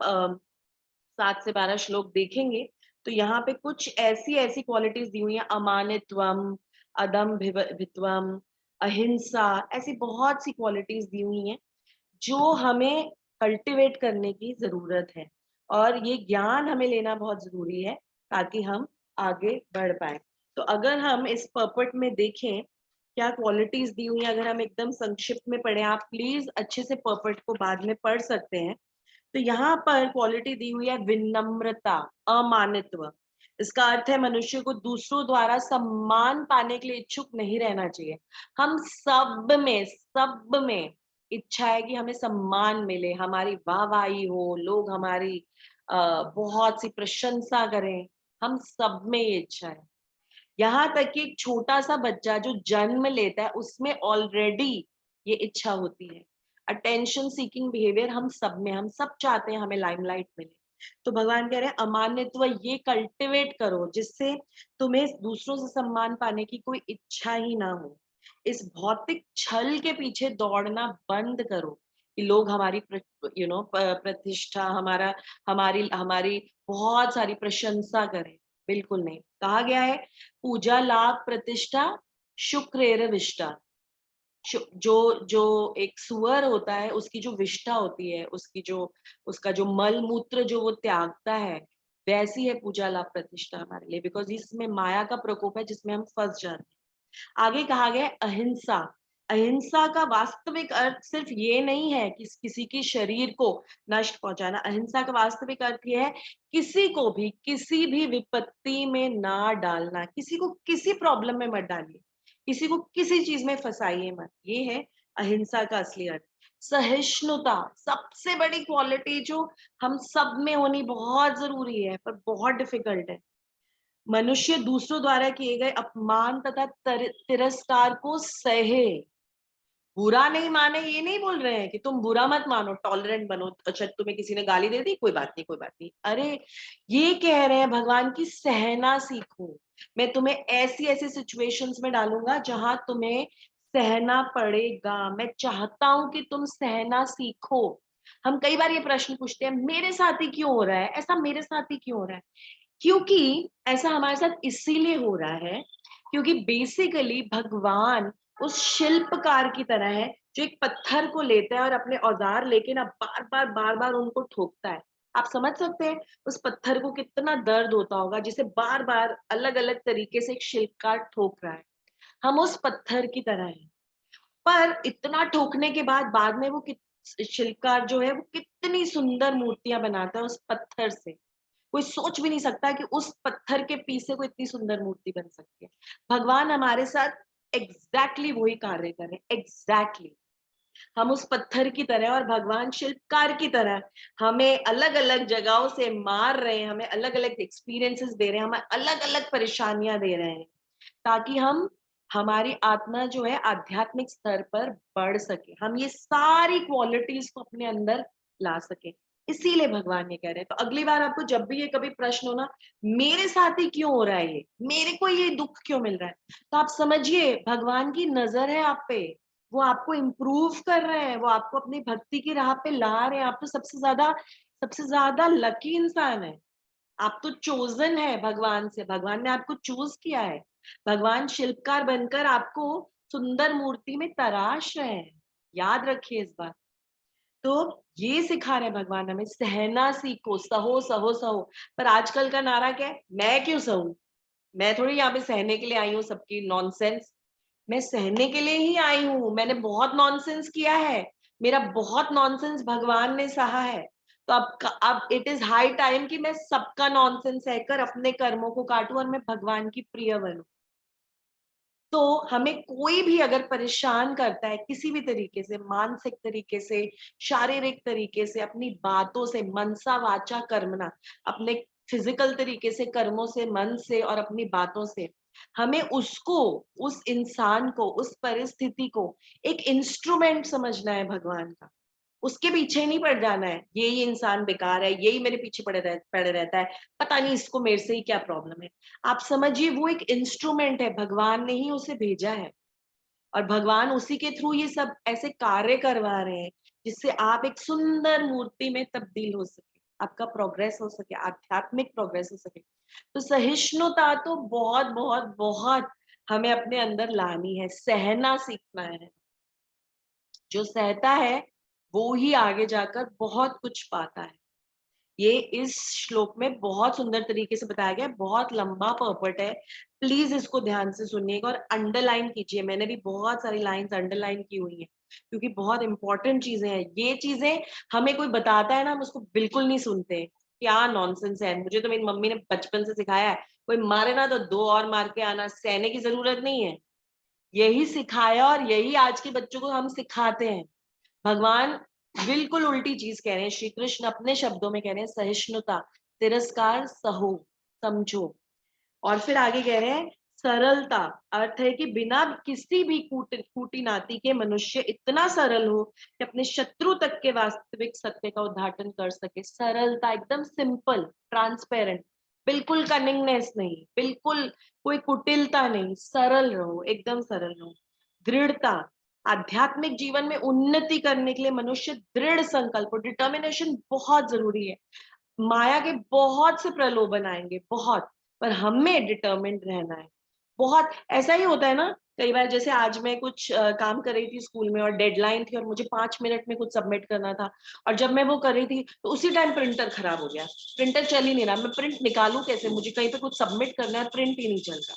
7 से 12 श्लोक देखेंगे तो यहाँ पे कुछ ऐसी ऐसी क्वालिटीज दी हुई हैं, अमानित्वम, अदम्भित्वम, अहिंसा, ऐसी बहुत सी क्वालिटीज दी हुई हैं जो हमें कल्टीवेट करने की जरूरत है, और ये ज्ञान हमें लेना बहुत जरूरी है ताकि हम आगे बढ़ पाए। तो अगर हम इस पर्पट में देखें क्या क्वालिटीज दी हुई हैं, अगर हम एकदम संक्षिप्त में पढ़ें, आप प्लीज अच्छे से पर्पट को बाद में पढ़ सकते हैं। तो यहाँ पर क्वालिटी दी हुई है विनम्रता, अमानित्व। इसका अर्थ है मनुष्य को दूसरों द्वारा सम्मान पाने के लिए इच्छुक नहीं रहना चाहिए। हम सब में इच्छा है कि हमें सम्मान मिले, हमारी वाहवाही हो, लोग हमारी बहुत सी प्रशंसा करें, हम सब में ये इच्छा है। यहाँ तक कि एक छोटा सा बच्चा जो जन्म लेता है उसमें ऑलरेडी ये इच्छा होती है। अटेंशन सीकिंग बिहेवियर हम सब चाहते हैं हमें लाइमलाइट मिले। तो भगवान कह रहे हैं अमानित्व ये कल्टिवेट करो जिससे तुम्हें दूसरों से सम्मान पाने की कोई इच्छा ही ना हो। इस भौतिक छल के पीछे दौड़ना बंद करो कि लोग हमारी प्रतिष्ठा, हमारी हमारी बहुत सारी प्रशंसा करें। बिल्कुल नहीं, कहा गया है पूजा लाभ प्रतिष्ठा शुक्र विष्टा। जो जो एक सुअर होता है उसकी जो विष्ठा होती है, उसका जो मल मूत्र जो वो त्यागता है, वैसी है पूजा लाभ प्रतिष्ठा हमारे लिए, बिकॉज इसमें माया का प्रकोप है जिसमें हम फंस जाते हैं। आगे कहा गया है अहिंसा। अहिंसा का वास्तविक अर्थ सिर्फ ये नहीं है कि किसी की शरीर को नष्ट पहुंचाना। अहिंसा का वास्तविक अर्थ ये है किसी को भी किसी भी विपत्ति में ना डालना, किसी को किसी प्रॉब्लम में मत डालिए, किसी को किसी चीज में फंसाइए मत। ये है अहिंसा का असली अर्थ। सहिष्णुता सबसे बड़ी क्वालिटी जो हम सब में होनी बहुत जरूरी है पर बहुत डिफिकल्ट है। मनुष्य दूसरों द्वारा किए गए अपमान तथा तिरस्कार को सहे, बुरा नहीं माने ये नहीं बोल रहे हैं कि तुम बुरा मत मानो, टॉलरेंट बनो। अच्छा तुम्हें किसी ने गाली दे दी, कोई बात नहीं कोई बात नहीं, अरे ये कह रहे हैं भगवान की सहना सीखो। मैं तुम्हें ऐसी ऐसी सिचुएशंस में डालूंगा जहां तुम्हें सहना पड़ेगा। मैं चाहता हूं कि तुम सहना सीखो। हम कई बार ये प्रश्न पूछते हैं, मेरे साथ ही क्यों हो रहा है ऐसा, मेरे साथ ही क्यों हो रहा है? क्योंकि ऐसा हमारे साथ इसीलिए हो रहा है क्योंकि बेसिकली भगवान उस शिल्पकार की तरह है जो एक पत्थर को लेता है और अपने औजार लेके ना बार बार उनको ठोकता है। आप समझ सकते हैं उस पत्थर को कितना दर्द होता होगा जिसे बार बार अलग अलग तरीके से एक शिल्पकार ठोक रहा है। हम उस पत्थर की तरह हैं, पर इतना ठोकने के बाद में वो शिल्पकार जो है वो कितनी सुंदर मूर्तियां बनाता है उस पत्थर से। कोई सोच भी नहीं सकता कि उस पत्थर के पीस से कोई इतनी सुंदर मूर्ति बन सकती है। भगवान हमारे साथ एग्जैक्टली वही कार्य कर रहे हैं, एग्जैक्टली। हम उस पत्थर की तरह और भगवान शिल्पकार की तरह हमें अलग अलग जगहों से मार रहे हैं, हमें अलग अलग एक्सपीरियंसेस दे रहे हैं, हमें अलग अलग परेशानियां दे रहे हैं ताकि हम हमारी आत्मा जो है आध्यात्मिक स्तर पर बढ़ सके, हम ये सारी क्वालिटीज को अपने अंदर ला सके। इसीलिए भगवान ये कह रहे हैं। तो अगली बार आपको जब भी ये कभी प्रश्न हो ना, मेरे साथ ही क्यों हो रहा है ये, मेरे को ये दुख क्यों मिल रहा है, तो आप समझिए भगवान की नजर है आप पे। वो आपको इम्प्रूव कर रहे हैं, वो आपको अपनी भक्ति की राह पे ला रहे हैं। आप तो सबसे ज्यादा लकी इंसान है। आप तो चोजन है भगवान से, भगवान ने आपको चूज किया है। भगवान शिल्पकार बनकर आपको सुंदर मूर्ति में तराश रहे हैं। याद रखिए इस बात। तो ये सिखा रहे हैं भगवान हमें, सहना सीखो, सहो सहो सहो। पर आजकल का नारा क्या है, मैं क्यों सहूं, मैं थोड़ी यहाँ पे सहने के लिए आई हूँ सबकी नॉनसेंस। मैं सहने के लिए ही आई हूँ, मैंने बहुत नॉनसेंस किया है, मेरा बहुत नॉनसेंस भगवान ने सहा है। तो अब इट इज हाई टाइम कि मैं सबका नॉनसेंस सहकर अपने कर्मों को काटूं और मैं भगवान की प्रिय बनूं। तो हमें कोई भी अगर परेशान करता है किसी भी तरीके से, मानसिक तरीके से, शारीरिक तरीके से, अपनी बातों से, मनसा वाचा कर्मणा, अपने फिजिकल तरीके से, कर्मों से, मन से और अपनी बातों से, हमें उसको, उस इंसान को, उस परिस्थिति को एक इंस्ट्रूमेंट समझना है भगवान का। उसके पीछे नहीं पड़ जाना है, ये इंसान बेकार है, यही मेरे पीछे पड़े रहता है, पता नहीं इसको मेरे से ही क्या प्रॉब्लम है। आप समझिए वो एक इंस्ट्रूमेंट है, भगवान ने ही उसे भेजा है और भगवान उसी के थ्रू ये सब ऐसे कार्य करवा रहे हैं जिससे आप एक सुंदर मूर्ति में तब्दील हो सके, आपका प्रोग्रेस हो सके, आध्यात्मिक प्रोग्रेस हो सके। तो सहिष्णुता तो बहुत बहुत बहुत हमें अपने अंदर लानी है, सहना सीखना है। जो सहता है वो ही आगे जाकर बहुत कुछ पाता है। ये इस श्लोक में बहुत सुंदर तरीके से बताया गया है, बहुत लंबा पर्पट है। प्लीज इसको ध्यान से सुनिएगा और अंडरलाइन कीजिए। मैंने भी बहुत सारी लाइंस अंडरलाइन की हुई हैं क्योंकि बहुत इंपॉर्टेंट चीजें हैं ये चीजें। हमें कोई बताता है ना, हम उसको बिल्कुल नहीं सुनते, क्या नॉनसेंस है। मुझे तो मेरी मम्मी ने बचपन से सिखाया है, कोई मारे ना तो दो और मार के आना, सहने की जरूरत नहीं है। यही सिखाया और यही आज के बच्चों को हम सिखाते हैं। भगवान बिल्कुल उल्टी चीज कह रहे हैं। श्री कृष्ण अपने शब्दों में कह रहे हैं सहिष्णुता, तिरस्कार सहो, समझो। और फिर आगे कह रहे हैं सरलता, अर्थ है कि बिना किसी भी कूटी नाती के मनुष्य इतना सरल हो कि अपने शत्रु तक के वास्तविक सत्य का उद्घाटन कर सके। सरलता, एकदम सिंपल, ट्रांसपेरेंट, बिल्कुल कनिंगनेस नहीं, बिल्कुल कोई कुटिलता नहीं, सरल रहो, एकदम सरल रहो। दृढ़ता, आध्यात्मिक जीवन में उन्नति करने के लिए मनुष्य दृढ़ संकल्प और डिटर्मिनेशन बहुत जरूरी है। माया के बहुत से प्रलोभन आएंगे, बहुत, पर हमें डिटर्मिन्ड रहना है। बहुत ऐसा ही होता है ना कई बार, जैसे आज मैं कुछ काम कर रही थी स्कूल में और डेडलाइन थी और मुझे 5 मिनट में कुछ सबमिट करना था। और जब मैं वो कर रही थी तो उसी टाइम प्रिंटर खराब हो गया, प्रिंटर चल ही नहीं रहा। मैं प्रिंट निकालूं कैसे, मुझे कहीं पे कुछ सबमिट करना है, प्रिंट ही नहीं चल रहा।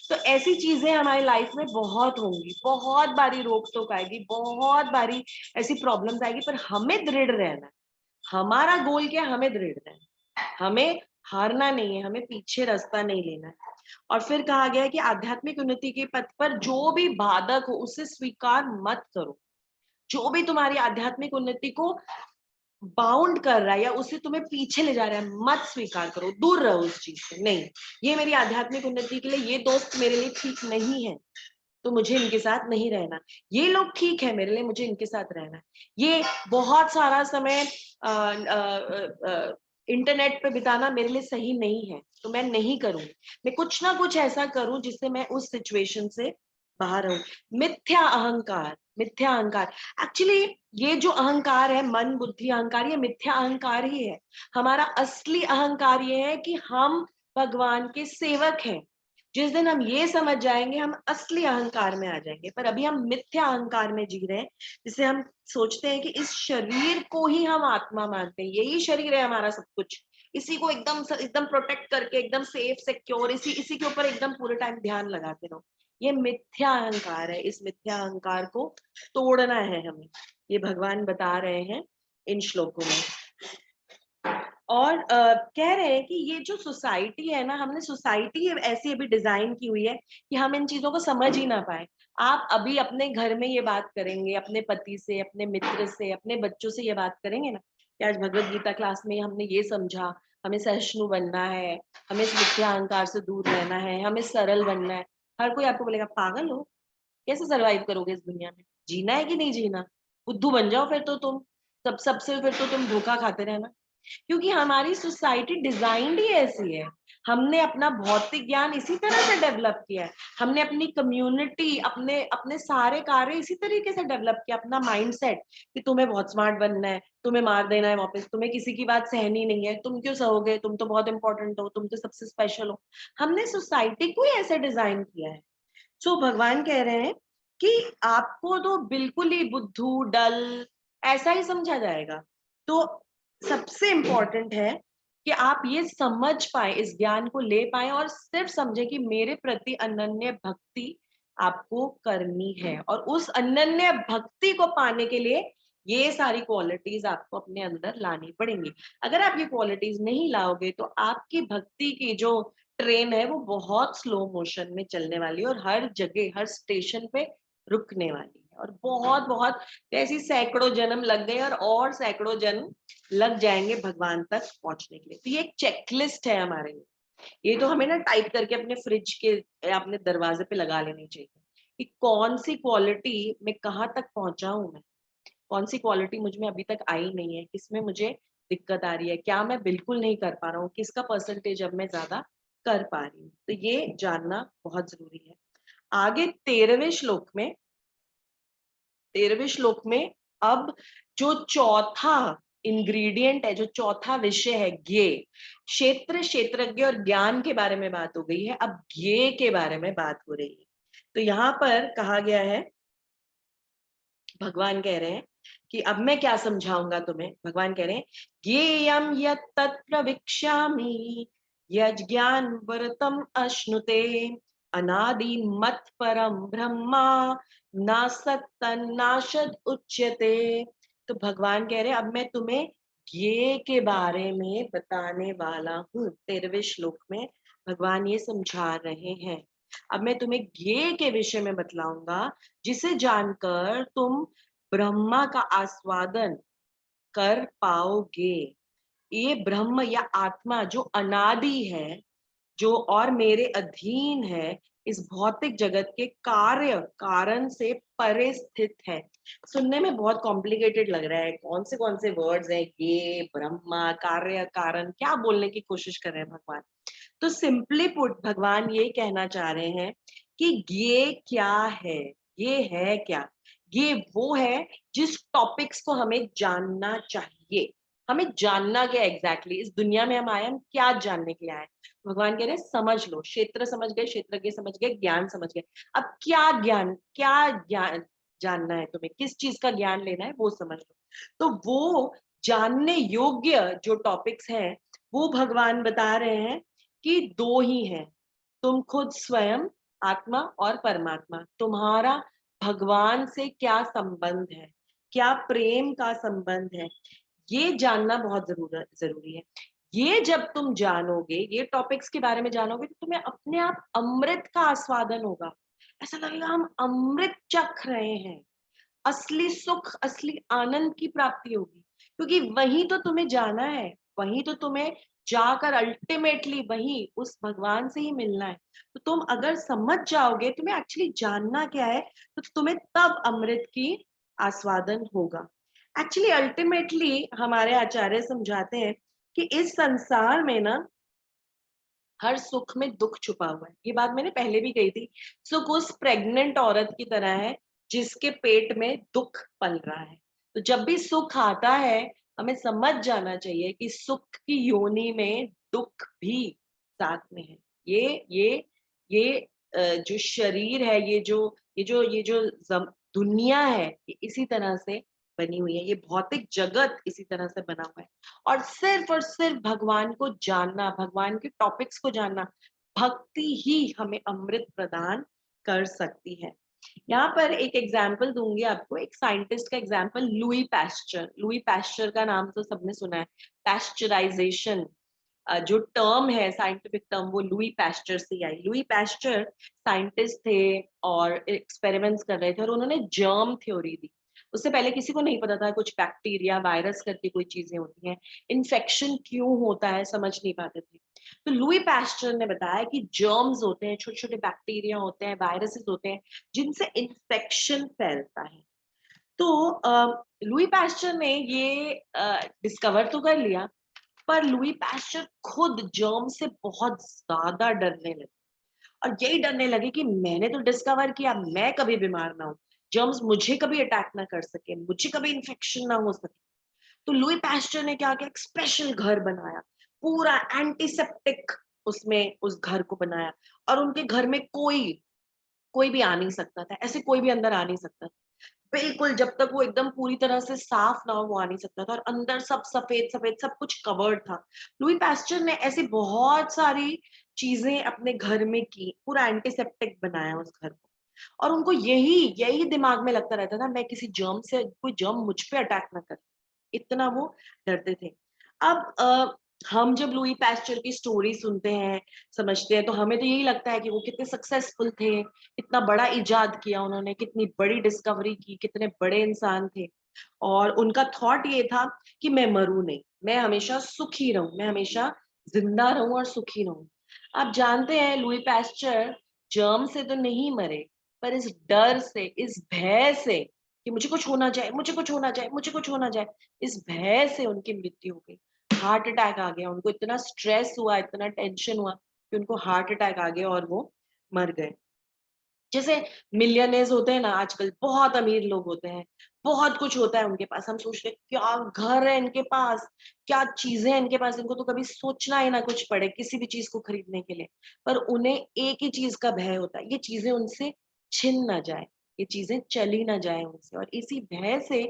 तो ऐसी चीजें हमारी लाइफ में बहुत होंगी, बहुत बारी रोक टोक आएगी, बहुत बारी ऐसी प्रॉब्लम्स आएगी, पर हमें दृढ़ रहना है। हमारा गोल क्या है, हमें दृढ़ रहना है, हमें हारना नहीं है, हमें पीछे रास्ता नहीं लेना है। और फिर कहा गया है कि आध्यात्मिक उन्नति के पथ पर जो भी बाधक हो उसे स्वीकार मत करो। जो भी तुम्हारी आध्यात्मिक उन्नति को बाउंड कर रहा है या उसे तुम्हें पीछे ले जा रहा है, मत स्वीकार करो, दूर रहो उस चीज से। नहीं, ये मेरी आध्यात्मिक उन्नति के लिए, ये दोस्त मेरे लिए ठीक नहीं है। तो मुझे इनके साथ नहीं रहना, ये लोग ठीक है मेरे लिए, मुझे इनके साथ रहना है। ये बहुत सारा समय इंटरनेट पे बिताना मेरे लिए सही नहीं है, तो मैं नहीं करूंगी। मैं कुछ ना कुछ ऐसा करूं जिससे मैं उस सिचुएशन से बाहर रहूं। मिथ्या अहंकार, मिथ्या अहंकार, एक्चुअली ये जो अहंकार है, मन बुद्धि अहंकार, ये मिथ्या अहंकार ही है। हमारा असली अहंकार ये है कि हम भगवान के सेवक हैं। जिस दिन हम ये समझ जाएंगे, हम असली अहंकार में आ जाएंगे। पर अभी हम मिथ्या अहंकार में जी रहे हैं, जिसे हम सोचते हैं कि इस शरीर को ही हम आत्मा मानते हैं, यही शरीर है हमारा सब कुछ, इसी को एकदम प्रोटेक्ट करके, एकदम सेफ सिक्योर, इसी इसी के ऊपर एकदम पूरे टाइम ध्यान लगाते रहो। ये मिथ्या अहंकार है। इस मिथ्या अहंकार को तोड़ना है हमें, ये भगवान बता रहे हैं इन श्लोकों में। और कह रहे हैं कि ये जो सोसाइटी है ना, हमने सोसाइटी ऐसी अभी डिजाइन की हुई है कि हम इन चीजों को समझ ही ना पाए। आप अभी अपने घर में ये बात करेंगे, अपने पति से, अपने मित्र से, अपने बच्चों से ये बात करेंगे ना कि आज भगवत गीता क्लास में हमने ये समझा, हमें सहिष्णु बनना है, हमें इस मिथ्या अहंकार से दूर रहना है, हमें सरल बनना है। हर कोई आपको बोलेगा पागल हो, कैसे सरवाइव करोगे इस दुनिया में, जीना है कि नहीं जीना, बुद्धू बन जाओ फिर तो तुम, सबसे फिर तो तुम धोखा खाते रहना। क्योंकि हमारी सोसाइटी डिजाइंड ही ऐसी है। हमने अपना भौतिक ज्ञान इसी तरह से डेवलप किया है, हमने अपनी कम्युनिटी, अपने अपने सारे कार्य इसी तरीके से डेवलप किया, अपना माइंडसेट कि तुम्हें बहुत स्मार्ट बनना है, तुम्हें मार देना है वापस, तुम्हें किसी की बात सहनी नहीं है, तुम क्यों सहोगे, तुम तो बहुत इंपॉर्टेंट हो, तुम तो सबसे स्पेशल हो। हमने सोसाइटी को ही ऐसे डिजाइन किया है। सो भगवान कह रहे हैं कि आपको तो बिल्कुल ही बुद्धू, डल ऐसा ही समझा जाएगा। तो सबसे इंपॉर्टेंट है कि आप ये समझ पाए, इस ज्ञान को ले पाए और सिर्फ समझे कि मेरे प्रति अनन्य भक्ति आपको करनी है। और उस अनन्य भक्ति को पाने के लिए ये सारी क्वालिटीज आपको अपने अंदर लानी पड़ेंगी। अगर आप ये क्वालिटीज नहीं लाओगे तो आपकी भक्ति की जो ट्रेन है वो बहुत स्लो मोशन में चलने वाली है और हर जगह, हर स्टेशन पे रुकने वाली है। और बहुत बहुत ऐसी सैकड़ों जन्म लग गए और सैकड़ों जन्म लग जाएंगे भगवान तक पहुंचने के लिए। तो ये एक चेकलिस्ट है हमारे लिए। ये तो हमें ना टाइप करके अपने फ्रिज के या अपने दरवाजे पे लगा लेनी चाहिए कि कौन सी क्वालिटी में कहाँ तक पहुंचा हूं मैं, कौन सी क्वालिटी मुझ में अभी तक आई नहीं है, किसमें मुझे दिक्कत आ रही है, क्या मैं बिल्कुल नहीं कर पा रहा हूँ, किसका परसेंटेज अब मैं ज्यादा कर पा रही हूँ। तो ये जानना बहुत जरूरी है। आगे 13वें श्लोक में अब जो चौथा इंग्रेडिएंट है, जो चौथा विषय है, ज्ञे, क्षेत्र, क्षेत्रज्ञ और ज्ञान के बारे में बात हो गई है, अब ज्ञे के बारे में बात हो रही है। तो यहाँ पर कहा गया है, भगवान कह रहे हैं कि अब मैं क्या समझाऊंगा तुम्हें। भगवान कह रहे हैं ज्ञेयं यत् तत् प्रविक्ष्यामि यज्ञान वरतम अश्नुते अनादि मत परम ब्रह्मा न सत्तन्नाशद उच्यते। तो भगवान कह रहे हैं अब मैं तुम्हें ज्ञेय के बारे में बताने वाला हूँ। 13वें श्लोक में भगवान ये समझा रहे हैं, अब मैं तुम्हें ज्ञेय के विषय में बतलाऊंगा जिसे जानकर तुम ब्रह्मा का आस्वादन कर पाओगे। ये ब्रह्म या आत्मा जो अनादि है, जो और मेरे अधीन है, इस भौतिक जगत के कार्य कारण से परे स्थित है। सुनने में बहुत कॉम्प्लिकेटेड लग रहा है, कौन से वर्ड्स हैं, ये ब्रह्मा, कार्य, कारण, क्या बोलने की कोशिश कर रहे हैं भगवान। तो सिंपली पुट भगवान ये कहना चाह रहे हैं कि ये क्या है, ये है क्या, ये वो है जिस टॉपिक्स को हमें जानना चाहिए। हमें जानना क्या एग्जैक्टली इस दुनिया में हम आए, हम क्या जानने के लिए आए। भगवान कह रहे हैं समझ लो, क्षेत्र समझ गए, क्षेत्रज्ञ समझ गए, ज्ञान समझ गए। अब क्या ज्ञान जानना है तुम्हें, किस चीज का ज्ञान लेना है वो समझ लो। तो वो जानने योग्य जो टॉपिक्स हैं वो भगवान बता रहे हैं कि दो ही हैं, तुम खुद स्वयं आत्मा और परमात्मा। तुम्हारा भगवान से क्या संबंध है, क्या प्रेम का संबंध है, ये जानना बहुत जरूरी है। ये जब तुम जानोगे, ये टॉपिक्स के बारे में जानोगे, तो तुम्हें अपने आप अमृत का आस्वादन होगा। ऐसा लगेगा हम अमृत चख रहे हैं, असली सुख, असली आनंद की प्राप्ति होगी। क्योंकि वही तो तुम्हें जाना है, वही तो तुम्हें जाकर अल्टीमेटली वही उस भगवान से ही मिलना है। तो तुम अगर समझ जाओगे, तुम्हें एक्चुअली जानना क्या है, तो तुम्हें तब अमृत की आस्वादन होगा। एक्चुअली अल्टीमेटली हमारे आचार्य समझाते हैं कि इस संसार में ना हर सुख में दुख छुपा हुआ है। ये बात मैंने पहले भी कही थी। सुख उस प्रेग्नेंट औरत की तरह है जिसके पेट में दुख पल रहा है। तो जब भी सुख आता है, हमें समझ जाना चाहिए कि सुख की योनि में दुख भी साथ में है। ये जो शरीर है, ये जो दुनिया है, ये इसी तरह से बनी हुई है। ये भौतिक जगत इसी तरह से बना हुआ है। और सिर्फ भगवान को जानना, भगवान के टॉपिक्स को जानना, भक्ति ही हमें अमृत प्रदान कर सकती है। यहाँ पर एक एग्जाम्पल दूंगी आपको, एक साइंटिस्ट का example, Louis pasture. Louis pasture का नाम तो सबने सुना है। पैस्चराइजेशन जो टर्म है, साइंटिफिक टर्म, वो लुई पैस्चर से आई। लुई पैस्चर साइंटिस्ट थे और एक्सपेरिमेंट्स कर रहे थे, और उन्होंने जर्म थ्योरी दी। उससे पहले किसी को नहीं पता था कुछ बैक्टीरिया, वायरस करके कोई चीजें होती हैं, इन्फेक्शन क्यों होता है समझ नहीं पाते थे। तो लुई पैस्चर ने बताया कि जर्म्स होते हैं, छोटे छोटे बैक्टीरिया होते हैं, वायरसेस होते हैं, जिनसे इन्फेक्शन फैलता है। तो लुई पैस्चर ने ये डिस्कवर तो कर लिया, पर लुई पैस्चर खुद जर्म से बहुत ज्यादा डरने लगे, और यही डरने लगे कि मैंने तो डिस्कवर किया, मैं कभी बीमार ना हूं, जर्म्स मुझे कभी अटैक ना कर सके, मुझे कभी इन्फेक्शन ना हो सके। तो लुई पैस्चर ने क्या किया, एक स्पेशल घर बनाया, पूरा एंटीसेप्टिक, उसमें उस घर को बनाया, और उनके घर में कोई कोई भी आ नहीं सकता था, ऐसे कोई भी अंदर आ नहीं सकता था। बिल्कुल जब तक वो एकदम पूरी तरह से साफ ना हो, वो आ नहीं सकता था, और अंदर सब सफेद सफेद, सब कुछ कवर्ड था। लुई पैस्चर ने ऐसी बहुत सारी चीजें अपने घर में की, पूरा एंटीसेप्टिक बनाया उस घर को। और उनको यही यही दिमाग में लगता रहता था, मैं किसी जर्म से, कोई जर्म मुझ पे अटैक ना करे, इतना वो डरते थे। अब हम जब लुई पैस्चर की स्टोरी सुनते हैं, समझते हैं, तो हमें तो यही लगता है कि वो कितने सक्सेसफुल थे, इतना बड़ा इजाद किया उन्होंने, कितनी बड़ी डिस्कवरी की, कितने बड़े इंसान थे। और उनका थॉट ये था कि मैं मरूं नहीं, मैं हमेशा सुखी रहूं, मैं हमेशा जिंदा रहूं और सुखी रहूं। आप जानते हैं लुई पैस्चर जर्म से तो नहीं मरे, पर इस डर से, इस भय से कि मुझे कुछ होना जाए, मुझे कुछ होना जाए, मुझे कुछ होना जाए, इस भय से उनकी मृत्यु हो गई। हार्ट अटैक आ गया उनको, इतना स्ट्रेस हुआ, इतना टेंशन हुआ कि उनको हार्ट अटैक आ गया और वो मर गए। जैसे मिलियनेयर्स होते हैं ना आजकल, बहुत अमीर लोग होते हैं, बहुत कुछ होता है उनके पास, हम सोचते हैं क्या घर है इनके पास, क्या चीजें हैं इनके पास, इनको तो कभी सोचना ही ना कुछ पड़े किसी भी चीज को खरीदने के लिए। पर उन्हें एक ही चीज का भय होता है, ये चीजें उनसे छिन ना जाए, ये चीजें चली ना जाए उनसे, और इसी भय से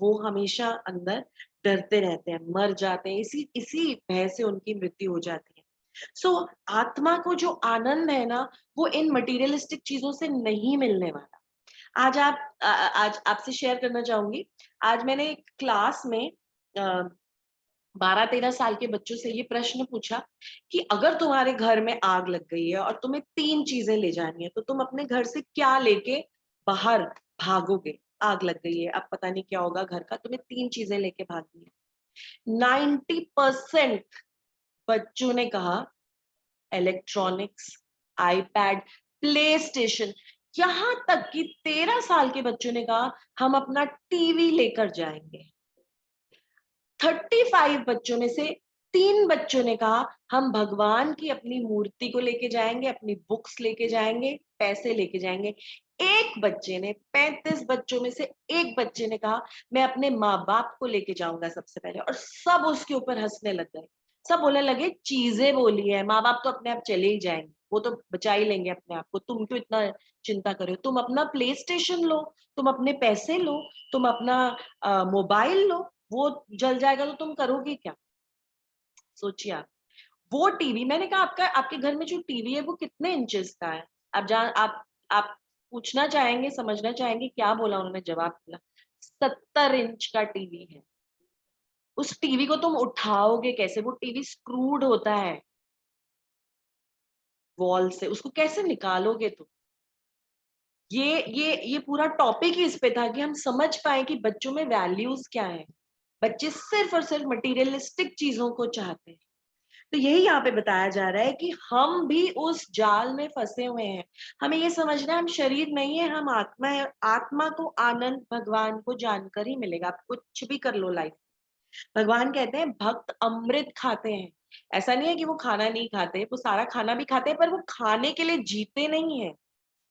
वो हमेशा अंदर डरते रहते हैं, मर जाते हैं, इसी इसी भय से उनकी मृत्यु हो जाती है। सो आत्मा को जो आनंद है ना, वो इन मटेरियलिस्टिक चीजों से नहीं मिलने वाला। आज आपसे शेयर करना चाहूंगी। आज मैंने एक क्लास में 12-13 साल के बच्चों से ये प्रश्न पूछा कि अगर तुम्हारे घर में आग लग गई है और तुम्हें 3 चीजें ले जानी है, तो तुम अपने घर से क्या लेके बाहर भागोगे? आग लग गई है, अब पता नहीं क्या होगा घर का, तुम्हें 3 चीजें लेके भागनी है। 90% बच्चों ने कहा इलेक्ट्रॉनिक्स, आईपैड, प्ले स्टेशन। यहां तक कि 13 साल के बच्चों ने कहा हम अपना टीवी लेकर जाएंगे। 35 बच्चों में से 3 बच्चों ने कहा हम भगवान की अपनी मूर्ति को लेके जाएंगे, अपनी बुक्स लेके जाएंगे, पैसे लेके जाएंगे। एक बच्चे ने, 35 बच्चों में से एक बच्चे ने कहा मैं अपने माँ बाप को लेके जाऊंगा सबसे पहले, और सब उसके ऊपर हंसने लग गए। सब बोलने लगे चीजें बोली है, माँ बाप तो अपने आप चले ही जाएंगे, वो तो बचा ही लेंगे अपने आप को, तुम क्यों इतना चिंता करो, तुम अपना प्ले स्टेशन लो, तुम अपने पैसे लो, तुम अपना मोबाइल लो, वो जल जाएगा तो तुम करोगे क्या? सोचिए आप। वो टीवी, मैंने कहा आपका, आपके घर में जो टीवी है वो कितने इंचेस का है? आप पूछना चाहेंगे, समझना चाहेंगे क्या बोला उन्होंने? जवाब दिया 70 इंच का टीवी है। उस टीवी को तुम उठाओगे कैसे? वो टीवी स्क्रूड होता है वॉल से, उसको कैसे निकालोगे तुम? ये पूरा टॉपिक ही इस पे था कि हम समझ पाए कि बच्चों में वैल्यूज क्या है। बच्चे सिर्फ और सिर्फ मटेरियलिस्टिक चीजों को चाहते हैं। तो यही यहाँ पे बताया जा रहा है कि हम भी उस जाल में फंसे हुए हैं। हमें ये समझना है हम शरीर नहीं है, हम आत्मा है। आत्मा को आनंद भगवान को जानकर ही मिलेगा। आप कुछ भी कर लो लाइफ। भगवान कहते हैं भक्त अमृत खाते हैं। ऐसा नहीं है कि वो खाना नहीं खाते, वो सारा खाना भी खाते हैं, पर वो खाने के लिए जीते नहीं है।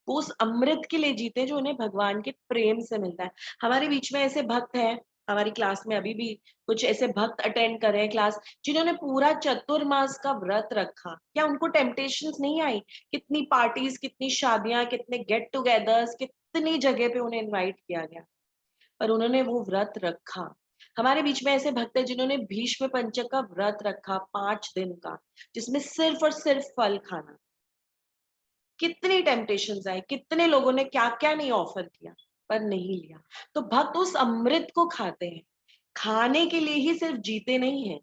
वो उस अमृत के लिए जीते जो उन्हें भगवान के प्रेम से मिलता है। हमारे बीच में ऐसे भक्त हैं, हमारी क्लास में अभी भी कुछ ऐसे भक्त अटेंड कर रहे हैं क्लास, जिन्होंने पूरा चतुर्मास का व्रत रखा। क्या उनको टेम्पटेशंस नहीं आई? कितनी पार्टीज, कितनी शादियां, कितने गेट टुगेदर्स, कितनी जगह पे उन्हें इनवाइट किया गया, पर उन्होंने वो व्रत रखा। हमारे बीच में ऐसे भक्त हैं जिन्होंने भीष्म पंचक का व्रत रखा 5 दिन का, जिसमें सिर्फ और सिर्फ फल खाना। कितनी टेम्पटेशंस आए, कितने लोगों ने क्या क्या नहीं ऑफर किया, पर नहीं लिया। तो भक्त उस अमृत को खाते हैं, खाने के लिए ही सिर्फ जीते नहीं है।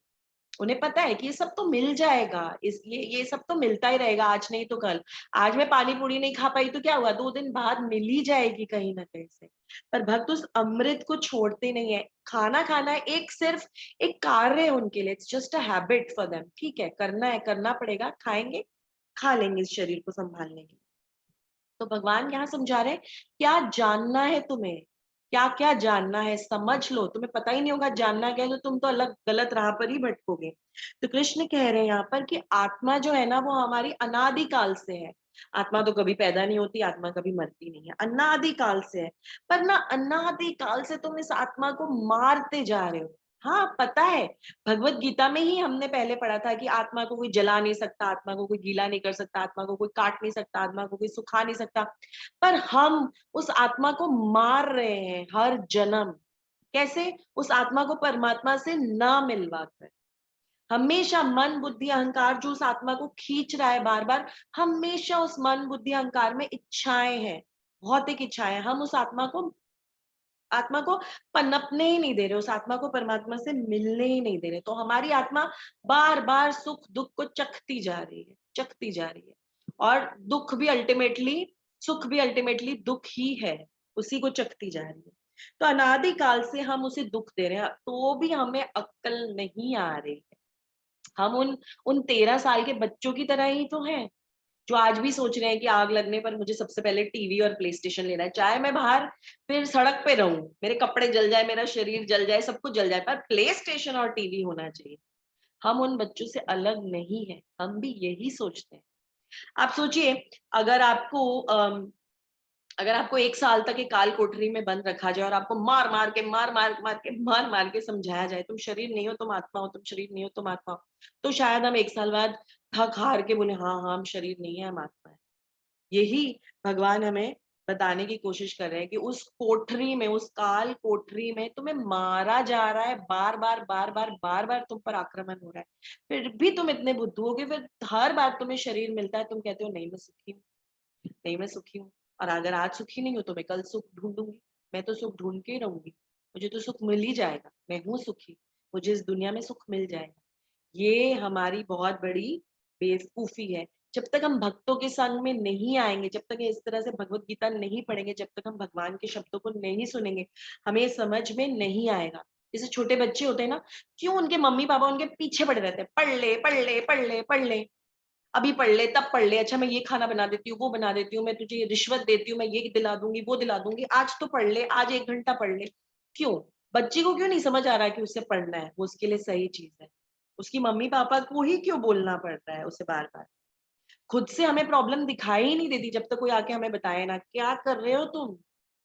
उन्हें पता है कि ये सब तो मिल जाएगा, इस ये सब तो मिलता ही रहेगा, आज नहीं तो कल। आज मैं पानी पूरी नहीं खा पाई तो क्या हुआ, 2 दिन बाद मिल ही जाएगी कहीं ना कहीं से। पर भक्त उस अमृत को छोड़ते नहीं है। खाना खाना एक सिर्फ एक कार्य है उनके लिए, it's just a habit for them. ठीक है, करना है, करना पड़ेगा, खाएंगे, खा लेंगे इस शरीर को संभालने के लिए। तो भगवान यहाँ समझा रहे हैं, क्या जानना है तुम्हें, क्या क्या जानना है, समझ लो। तुम्हें पता ही नहीं होगा जानना क्या है, तो तुम तो अलग गलत राह पर ही भटकोगे। तो कृष्ण कह रहे हैं यहाँ पर कि आत्मा जो है ना, वो हमारी अनादि काल से है। आत्मा तो कभी पैदा नहीं होती, आत्मा कभी मरती नहीं है, अनादि काल से है। पर ना अनादि काल से तुम इस आत्मा को मारते जा रहे हो। हाँ पता है, भगवत गीता में ही हमने पहले पढ़ा था कि आत्मा को कोई जला नहीं सकता, आत्मा को कोई गीला नहीं कर सकता, आत्मा को कोई काट नहीं सकता, आत्मा को कोई सुखा नहीं सकता। पर हम उस आत्मा को मार रहे हैं हर जन्म। कैसे? उस आत्मा को परमात्मा से ना मिलवा कर। हमेशा मन बुद्धि अहंकार जो उस आत्मा को खींच रहा है बार बार, हमेशा उस मन बुद्धि अहंकार में इच्छाएं हैं, भौतिक इच्छाएं। हम उस आत्मा को पनपने ही नहीं दे रहे, उस आत्मा को परमात्मा से मिलने ही नहीं दे रहे। तो हमारी आत्मा बार बार सुख दुख को चखती जा रही है, चखती जा रही है। और दुख भी अल्टीमेटली, सुख भी अल्टीमेटली दुख ही है, उसी को चखती जा रही है। तो अनादि काल से हम उसे दुख दे रहे हैं, तो भी हमें अक्ल नहीं आ रही है। हम उन 13 साल के बच्चों की तरह ही तो हैं, जो आज भी सोच रहे हैं कि आग लगने पर मुझे सबसे पहले टीवी और प्ले स्टेशन लेना है, चाहे मैं बाहर फिर सड़क पे रहूं, मेरे कपड़े जल जाए, मेरा शरीर जल जाए, सब कुछ जल जाए, पर प्ले स्टेशन और टीवी होना चाहिए। हम उन बच्चों से अलग नहीं है, हम भी यही सोचते हैं। आप सोचिए, अगर आपको अगर आपको 1 साल तक एक काल कोठरी में बंद रखा जाए और आपको मार मार के समझाया जाए, तुम शरीर नहीं हो तुम आत्मा हो, तुम शरीर नहीं हो तुम आत्मा हो, तो शायद हम 1 साल बाद थक हार के बोले हाँ हाँ हम शरीर नहीं है, हम आत्मा है। यही भगवान हमें बताने की कोशिश कर रहे हैं कि उस कोठरी में, उस काल कोठरी में तुम्हें मारा जा रहा है, बार बार बार बार बार बार तुम पर आक्रमण हो रहा है, फिर भी तुम इतने बुद्धू हो कि फिर हर बार तुम्हें शरीर मिलता है, तुम कहते हो नहीं मैं सुखी हूँ, नहीं मैं सुखी हूँ। और अगर आज सुखी नहीं हूँ तो मैं कल सुख ढूंढूंगी। मैं तो सुख ढूंढ के ही रहूंगी, मुझे तो सुख मिल ही जाएगा, मैं हूँ सुखी, मुझे इस दुनिया में सुख मिल जाएगा। ये हमारी बहुत बड़ी बेवकूफी है। जब तक हम भक्तों के संग में नहीं आएंगे, जब तक इस तरह से भगवत गीता नहीं पढ़ेंगे, जब तक हम भगवान के शब्दों को नहीं सुनेंगे, हमें समझ में नहीं आएगा। जैसे छोटे बच्चे होते हैं ना, क्यों उनके मम्मी पापा उनके पीछे पड़े रहते हैं, पढ़ ले पढ़ ले पढ़ ले पढ़ ले, अभी पढ़ ले तब पढ़ ले, अच्छा मैं ये खाना बना देती हूँ, वो बना देती हूँ, मैं तुझे ये रिश्वत देती हूँ, मैं ये दिला दूंगी वो दिला दूंगी, आज तो पढ़ ले, आज 1 घंटा पढ़ ले। क्यों? बच्चे को क्यों नहीं समझ आ रहा है कि उसे पढ़ना है, वो उसके लिए सही चीज है? उसकी मम्मी पापा को ही क्यों बोलना पड़ रहा है उसे बार बार? खुद से हमें प्रॉब्लम दिखाई ही नहीं देती जब तक कोई आके हमें बताए ना क्या कर रहे हो तुम,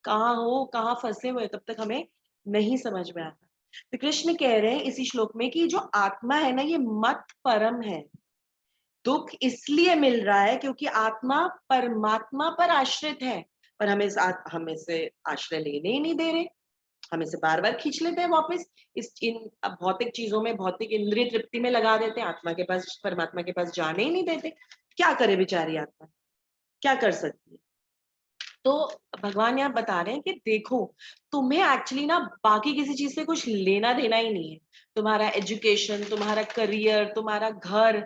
कहाँ हो, कहाँ फंसे हुए, तब तक हमें नहीं समझ में आता। तो कृष्ण कह रहे हैं इसी श्लोक में कि जो आत्मा है ना, ये मत परम है। दुख इसलिए मिल रहा है क्योंकि आत्मा परमात्मा पर आश्रित है, पर हम इसे आश्रय लेने ही नहीं दे रहे। हम इसे बार बार खींच लेते हैं वापस, इस इन अब भौतिक चीजों में, भौतिक इंद्रिय तृप्ति में लगा देते हैं, आत्मा के पास, परमात्मा के पास जाने ही नहीं देते। क्या करे बेचारी आत्मा, क्या कर सकती है? तो भगवान यहाँ बता रहे हैं कि देखो, तुम्हें एक्चुअली ना बाकी किसी चीज से कुछ लेना देना ही नहीं है। तुम्हारा एजुकेशन, तुम्हारा करियर, तुम्हारा घर,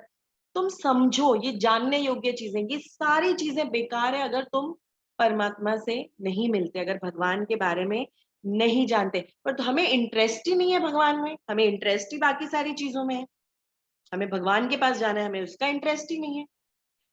तुम समझो ये जानने योग्य चीजें, ये सारी चीजें बेकार है अगर तुम परमात्मा से नहीं मिलते, अगर भगवान के बारे में नहीं जानते। पर तो हमें इंटरेस्ट ही नहीं है भगवान में, हमें इंटरेस्ट ही बाकी सारी चीजों में है। हमें भगवान के पास जाना है, हमें उसका इंटरेस्ट ही नहीं है।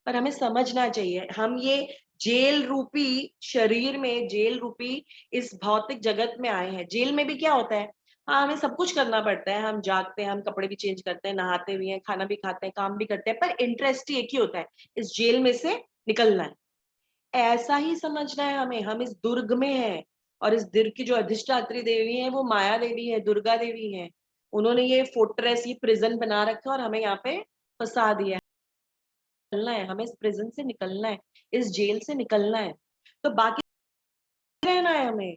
पर हमें समझना चाहिए, हम ये जेल रूपी शरीर में, जेल रूपी इस भौतिक जगत में आए हैं। जेल में भी क्या होता है, हाँ हमें सब कुछ करना पड़ता है, हम जागते हैं, हम कपड़े भी चेंज करते हैं, नहाते भी हैं, खाना भी खाते हैं, काम भी करते हैं, पर इंटरेस्ट ही एक ही होता है, इस जेल में से निकलना है। ऐसा ही समझना है हमें, हम इस दुर्ग में हैं, और इस दुर्ग की जो अधिष्ठात्री देवी है वो माया देवी है, दुर्गा देवी है। उन्होंने ये फोर्ट्रेस, ये प्रिजन बना रखा है और हमें यहाँ पे फंसा दिया है। निकलना है, हमें इस प्रिजन से निकलना है, इस जेल से निकलना है। तो बाकी रहना है, हमें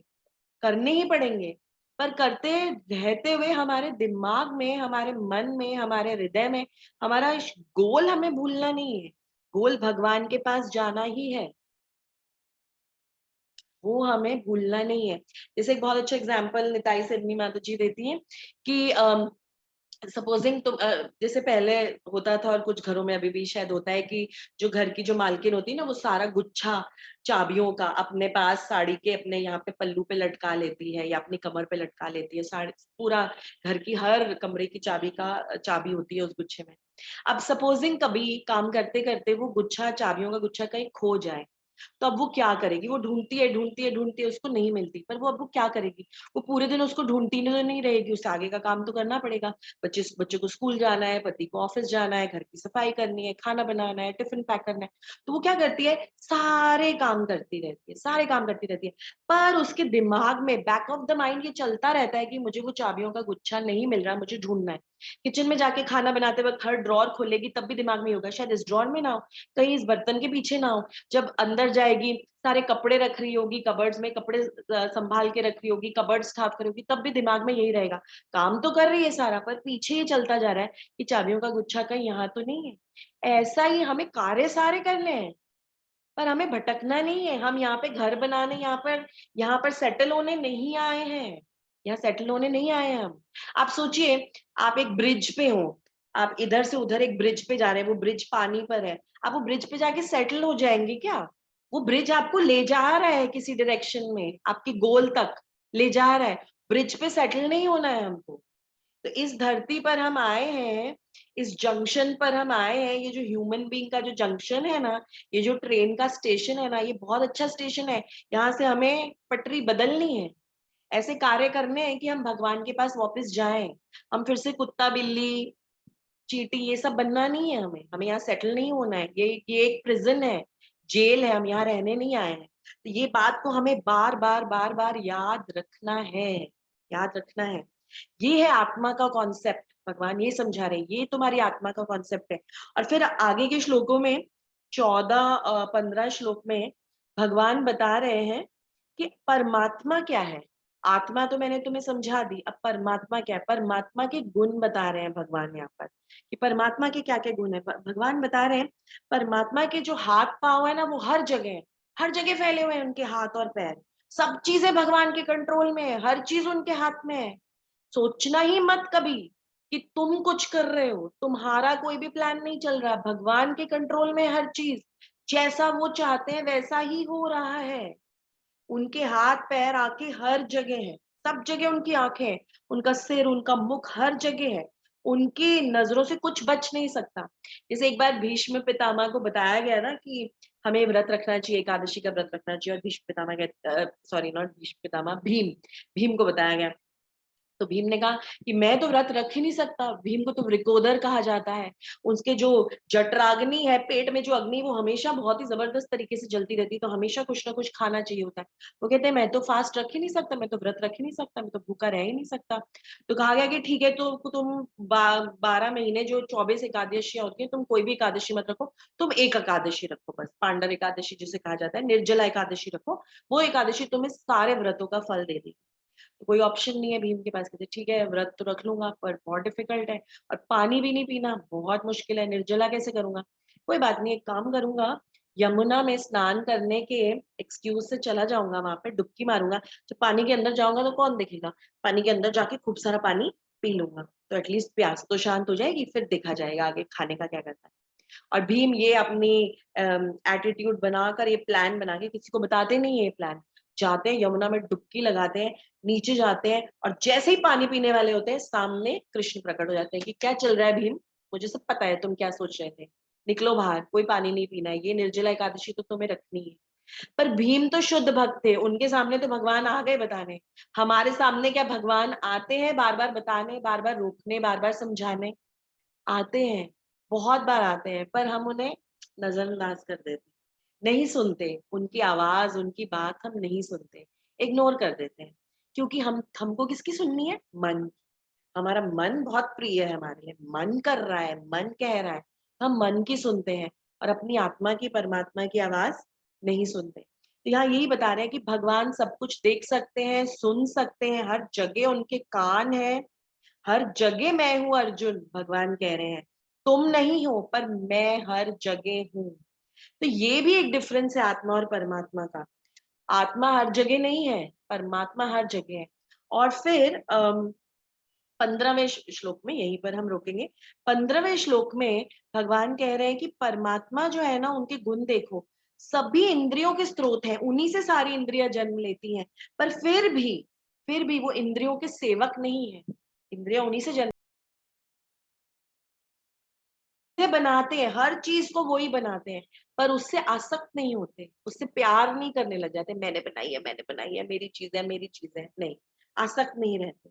करने ही पड़ेंगे। पर करते रहते हुए हमारे दिमाग में, हमारे मन में, हमारे हृदय में हमारा गोल हमें भूलना नहीं है। गोल भगवान के पास जाना ही है, वो हमें भूलना नहीं है। जैसे एक बहुत अच्छा एग्जाम्पल निताई सिद्धनी माता जी देती हैं कि सपोजिंग तुम जैसे पहले होता था, और कुछ घरों में अभी भी शायद होता है कि जो घर की जो मालकिन होती है ना, वो सारा गुच्छा चाबियों का अपने पास साड़ी के अपने यहाँ पे पल्लू पे लटका लेती है या अपनी कमर पे लटका लेती है। साड़ी पूरा घर की हर कमरे की चाबी का चाबी होती है उस गुच्छे में। अब सपोजिंग कभी काम करते करते वो गुच्छा, चाबियों का गुच्छा कहीं खो जाए, तो अब वो क्या करेगी, वो ढूंढती है ढूंढती है ढूंढती है, उसको नहीं मिलती। पर वो अब वो क्या करेगी, वो पूरे दिन उसको ढूंढती नहीं रहेगी, उसे आगे का काम तो करना पड़ेगा। बच्चे को स्कूल जाना है, पति को ऑफिस जाना है, घर की सफाई करनी है, खाना बनाना है, टिफिन पैक करना है। तो वो क्या करती है, सारे काम करती रहती है, सारे काम करती रहती है। पर उसके दिमाग में, बैक ऑफ द माइंड, ये चलता रहता है कि मुझे वो चाबियों का गुच्छा नहीं मिल रहा, मुझे ढूंढना है। किचन में जाके खाना बनाते वक्त हर ड्रॉर खोलेगी, तब भी दिमाग में होगा शायद इस ड्रॉर में ना हो, कहीं इस बर्तन के पीछे ना हो। जब अंदर जाएगी, सारे कपड़े रख रही होगी, कबर्ड्स में कपड़े संभाल के रख रही होगी, कबर्ड साफ करोगी, तब भी दिमाग में यही रहेगा। काम तो कर रही है सारा, पर पीछे ये चलता जा रहा है कि चाबियों का गुच्छा कहीं यहाँ तो नहीं है। ऐसा ही हमें कार्य सारे करने हैं, पर हमें भटकना नहीं है। हम यहाँ पे घर बनाने, यहाँ पर सेटल होने नहीं आए हैं, यहाँ सेटल होने नहीं आए हैं हम। आप सोचिए, आप एक ब्रिज पे हो, आप इधर से उधर एक ब्रिज पे जा रहे हैं, वो ब्रिज पानी पर है, आप वो ब्रिज पे जाके सेटल हो जाएंगे क्या? वो ब्रिज आपको ले जा रहा है किसी डायरेक्शन में, आपके गोल तक ले जा रहा है, ब्रिज पे सेटल नहीं होना है हमको। तो इस धरती पर हम आए हैं, इस जंक्शन पर हम आए हैं, ये जो ह्यूमन बीइंग का जो जंक्शन है ना, ये जो ट्रेन का स्टेशन है ना, ये बहुत अच्छा स्टेशन है। यहाँ से हमें पटरी बदलनी है, ऐसे कार्य करने हैं कि हम भगवान के पास वापस जाएं। हम फिर से कुत्ता बिल्ली चींटी ये सब बनना नहीं है, हमें हमें यहाँ सेटल नहीं होना है। ये एक प्रिजन है, जेल है, हम यहाँ रहने नहीं आए हैं। तो ये बात को हमें बार बार याद रखना है, याद रखना है। ये है आत्मा का कॉन्सेप्ट, भगवान ये समझा रहे हैं, ये तुम्हारी आत्मा का कॉन्सेप्ट है। और फिर आगे के श्लोकों में 14-15 श्लोक में भगवान बता रहे हैं कि परमात्मा क्या है। आत्मा तो मैंने तुम्हें समझा दी, अब परमात्मा क्या है, परमात्मा के गुण बता रहे हैं भगवान यहाँ पर कि परमात्मा के क्या क्या गुण है। भगवान बता रहे हैं परमात्मा के जो हाथ पांव है ना, वो हर जगह है, हर जगह फैले हुए हैं उनके हाथ और पैर। सब चीजें भगवान के कंट्रोल में है, हर चीज उनके हाथ में है। सोचना ही मत कभी कि तुम कुछ कर रहे हो, तुम्हारा कोई भी प्लान नहीं चल रहा, भगवान के कंट्रोल में हर चीज। जैसा वो चाहते हैं वैसा ही हो रहा है। उनके हाथ पैर आंखें हर जगह है, सब जगह उनकी आंखें हैं, उनका सिर, उनका मुख हर जगह है। उनकी नजरों से कुछ बच नहीं सकता। जैसे एक बार भीष्म पितामह को बताया गया ना कि हमें व्रत रखना चाहिए, एकादशी का व्रत रखना चाहिए, और भीष्म पितामह, सॉरी नॉट भीष्म पितामह, भीम, भीम को बताया गया। तो भीम ने कहा कि मैं तो व्रत रख ही नहीं सकता, भीम को तो वृकोदर कहा जाता है। उसके जो जठराग्नि है, पेट में जो अग्नि, वो हमेशा बहुत ही जबरदस्त तरीके से जलती रहती है, तो हमेशा कुछ ना कुछ खाना चाहिए होता है। वो कहते हैं मैं तो फास्ट रख ही नहीं सकता, मैं तो व्रत रख ही नहीं सकता, मैं तो भूखा रह ही नहीं सकता। तो कहा गया कि ठीक है, तो तुम 12 महीने जो 24 एकादशियां होती है, तुम कोई भी एकादशी मत रखो, तुम एक एकादशी रखो बस, पांडव एकादशी जिसे कहा जाता है, निर्जला एकादशी रखो। वो एकादशी तुम्हें सारे व्रतों का फल दे देगी। तो कोई ऑप्शन नहीं है भीम के पास, कहते ठीक है व्रत तो रख लूंगा, पर बहुत डिफिकल्ट है, और पानी भी नहीं पीना बहुत मुश्किल है, निर्जला कैसे करूंगा। कोई बात नहीं, एक काम करूंगा, यमुना में स्नान करने के एक्सक्यूज से चला जाऊंगा, वहां पे डुबकी मारूंगा। जब पानी के अंदर जाऊंगा तो कौन देखेगा, पानी के अंदर जाके खूब सारा पानी पी लूंगा, तो एटलीस्ट प्यास तो शांत हो जाएगी, फिर देखा जाएगा आगे खाने का क्या करता है। और भीम ये अपनी एटीट्यूड बनाकर, ये प्लान बना के, किसी को बताते नहीं है ये प्लान, जाते हैं यमुना में डुबकी लगाते हैं, नीचे जाते हैं, और जैसे ही पानी पीने वाले होते हैं, सामने कृष्ण प्रकट हो जाते हैं कि क्या चल रहा है भीम, मुझे सब पता है तुम क्या सोच रहे थे, निकलो बाहर, कोई पानी नहीं पीना है, ये निर्जला एकादशी तो तुम्हें रखनी है। पर भीम तो शुद्ध भक्त थे, उनके सामने तो भगवान आ गए बताने। हमारे सामने क्या भगवान आते हैं बार बार बताने, बार बार रोकने, बार बार समझाने? आते हैं, बहुत बार आते हैं, पर हम उन्हें नजरअंदाज कर देते, नहीं सुनते उनकी आवाज, उनकी बात हम नहीं सुनते, इग्नोर कर देते हैं। क्योंकि हमको किसकी सुननी है? मन। हमारा मन बहुत प्रिय है हमारे लिए, मन कर रहा है, मन कह रहा है, हम मन की सुनते हैं और अपनी आत्मा की, परमात्मा की आवाज नहीं सुनते। तो यहाँ यही बता रहे हैं कि भगवान सब कुछ देख सकते हैं, सुन सकते हैं, हर जगह उनके कान है, हर जगह मैं हूं अर्जुन, भगवान कह रहे हैं। तुम नहीं हो पर मैं हर जगह हूं। तो ये भी एक डिफरेंस है आत्मा और परमात्मा का। आत्मा हर जगह नहीं है, परमात्मा हर जगह है। और फिर 15वें श्लोक में, यहीं पर हम रोकेंगे। 15वें श्लोक में भगवान कह रहे हैं कि परमात्मा जो है ना, उनके गुण देखो, सभी इंद्रियों के स्रोत हैं, उन्हीं से सारी इंद्रियां जन्म लेती हैं, पर फिर भी वो इंद्रियों के सेवक नहीं है। इंद्रियां उन्हीं से जन्म बनाते हैं, हर चीज को वही बनाते हैं, पर उससे आसक्त नहीं होते, उससे प्यार नहीं करने लग जाते, मैंने बनाई है, मैंने बनाई है, मेरी चीज है, मेरी चीज है, नहीं, आसक्त नहीं रहते।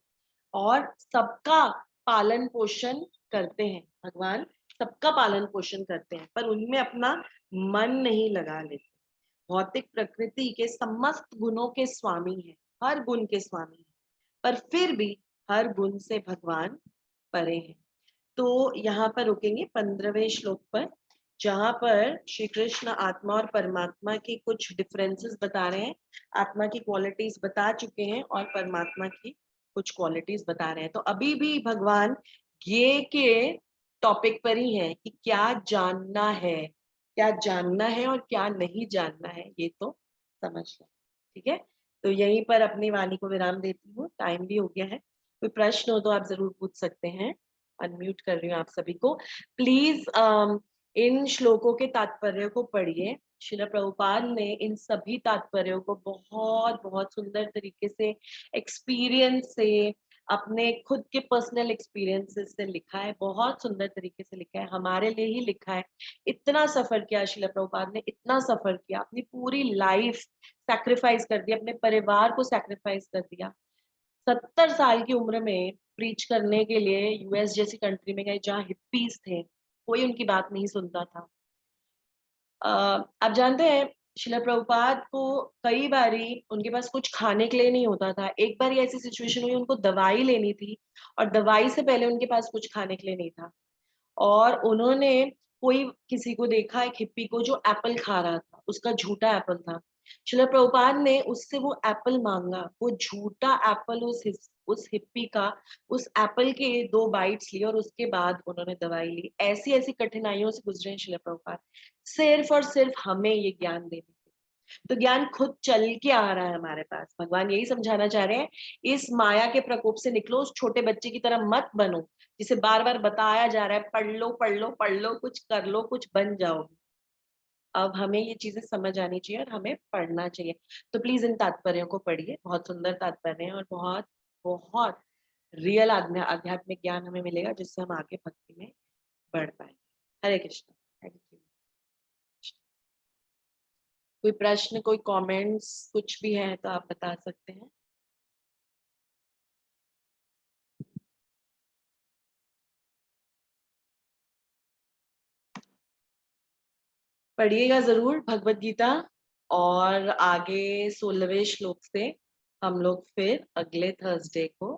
और सबका पालन पोषण करते हैं भगवान, सबका पालन पोषण करते हैं, पर उनमें अपना मन नहीं लगा लेते। भौतिक प्रकृति के समस्त गुणों के स्वामी है, हर गुण के स्वामी है, पर फिर भी हर गुण से भगवान परे हैं। तो यहाँ पर रुकेंगे 15वें श्लोक पर, जहां पर श्री कृष्ण आत्मा और परमात्मा की कुछ डिफरेंसेस बता रहे हैं। आत्मा की क्वालिटीज बता चुके हैं और परमात्मा की कुछ क्वालिटीज बता रहे हैं। तो अभी भी भगवान ये के टॉपिक पर ही है कि क्या जानना है, क्या जानना है और क्या नहीं जानना है, ये तो समझ लो। ठीक है, तो यहीं पर अपनी वाणी को विराम देती हूँ, टाइम भी हो गया है। कोई प्रश्न हो तो आप जरूर पूछ सकते हैं। अनम्यूट कर रही हूँ आप सभी को। प्लीज इन श्लोकों के तात्पर्य को पढ़िए। श्रील प्रभुपाद ने इन सभी तात्पर्यों को बहुत बहुत सुंदर तरीके से, एक्सपीरियंस से, अपने खुद के पर्सनल एक्सपीरियंसेस से लिखा है, बहुत सुंदर तरीके से लिखा है, हमारे लिए ही लिखा है। इतना सफर किया श्रील प्रभुपाद ने, इतना सफर किया, अपनी पूरी लाइफ सैक्रिफाइस कर दी, अपने परिवार को सैक्रिफाइस कर दिया। 70 साल की उम्र में प्रीच करने के लिए यूएस जैसी कंट्री में गए, जहाँ हिप्पीज थे, कोई उनकी बात नहीं सुनता था। आप जानते हैं, शिला प्रभुपाद को कई बारी उनके पास कुछ खाने के लिए नहीं होता था। एक बार ऐसी सिचुएशन हुई, उनको दवाई लेनी थी और दवाई से पहले उनके पास कुछ खाने के लिए नहीं था। और उन्होंने कोई किसी को देखा, एक हिप्पी को, जो एप्पल खा रहा था, उसका झूठा एप्पल था। शिला प्रभुपाद ने उससे वो एप्पल मांगा, वो झूठा एप्पल उस हिप्पी का, उस एप्पल के 2 बाइट्स लिए और उसके बाद उन्होंने दवाई ली। ऐसी ऐसी कठिनाइयों से गुजरे हैं शिला प्रभुपाद, सिर्फ और सिर्फ हमें ये ज्ञान देने के। तो ज्ञान खुद चल के आ रहा है हमारे पास। भगवान यही समझाना चाह रहे हैं, इस माया के प्रकोप से निकलो, उस छोटे बच्चे की तरह मत बनो जिसे बार बार बताया जा रहा है, पढ़ लो पढ़ लो पढ़ लो, कुछ कर लो, कुछ बन जाओ। अब हमें ये चीजें समझ आनी चाहिए और हमें पढ़ना चाहिए। तो प्लीज इन तात्पर्यों को पढ़िए, बहुत सुंदर तात्पर्य है और बहुत बहुत रियल आध्यात्मिक ज्ञान हमें मिलेगा, जिससे हम आगे भक्ति में बढ़ पाएंगे। हरे कृष्ण। Thank you. कोई प्रश्न, कोई कमेंट्स, कुछ भी है तो आप बता सकते हैं। पढ़िएगा जरूर भगवत गीता। और आगे 16वें श्लोक से हम लोग फिर अगले थर्सडे को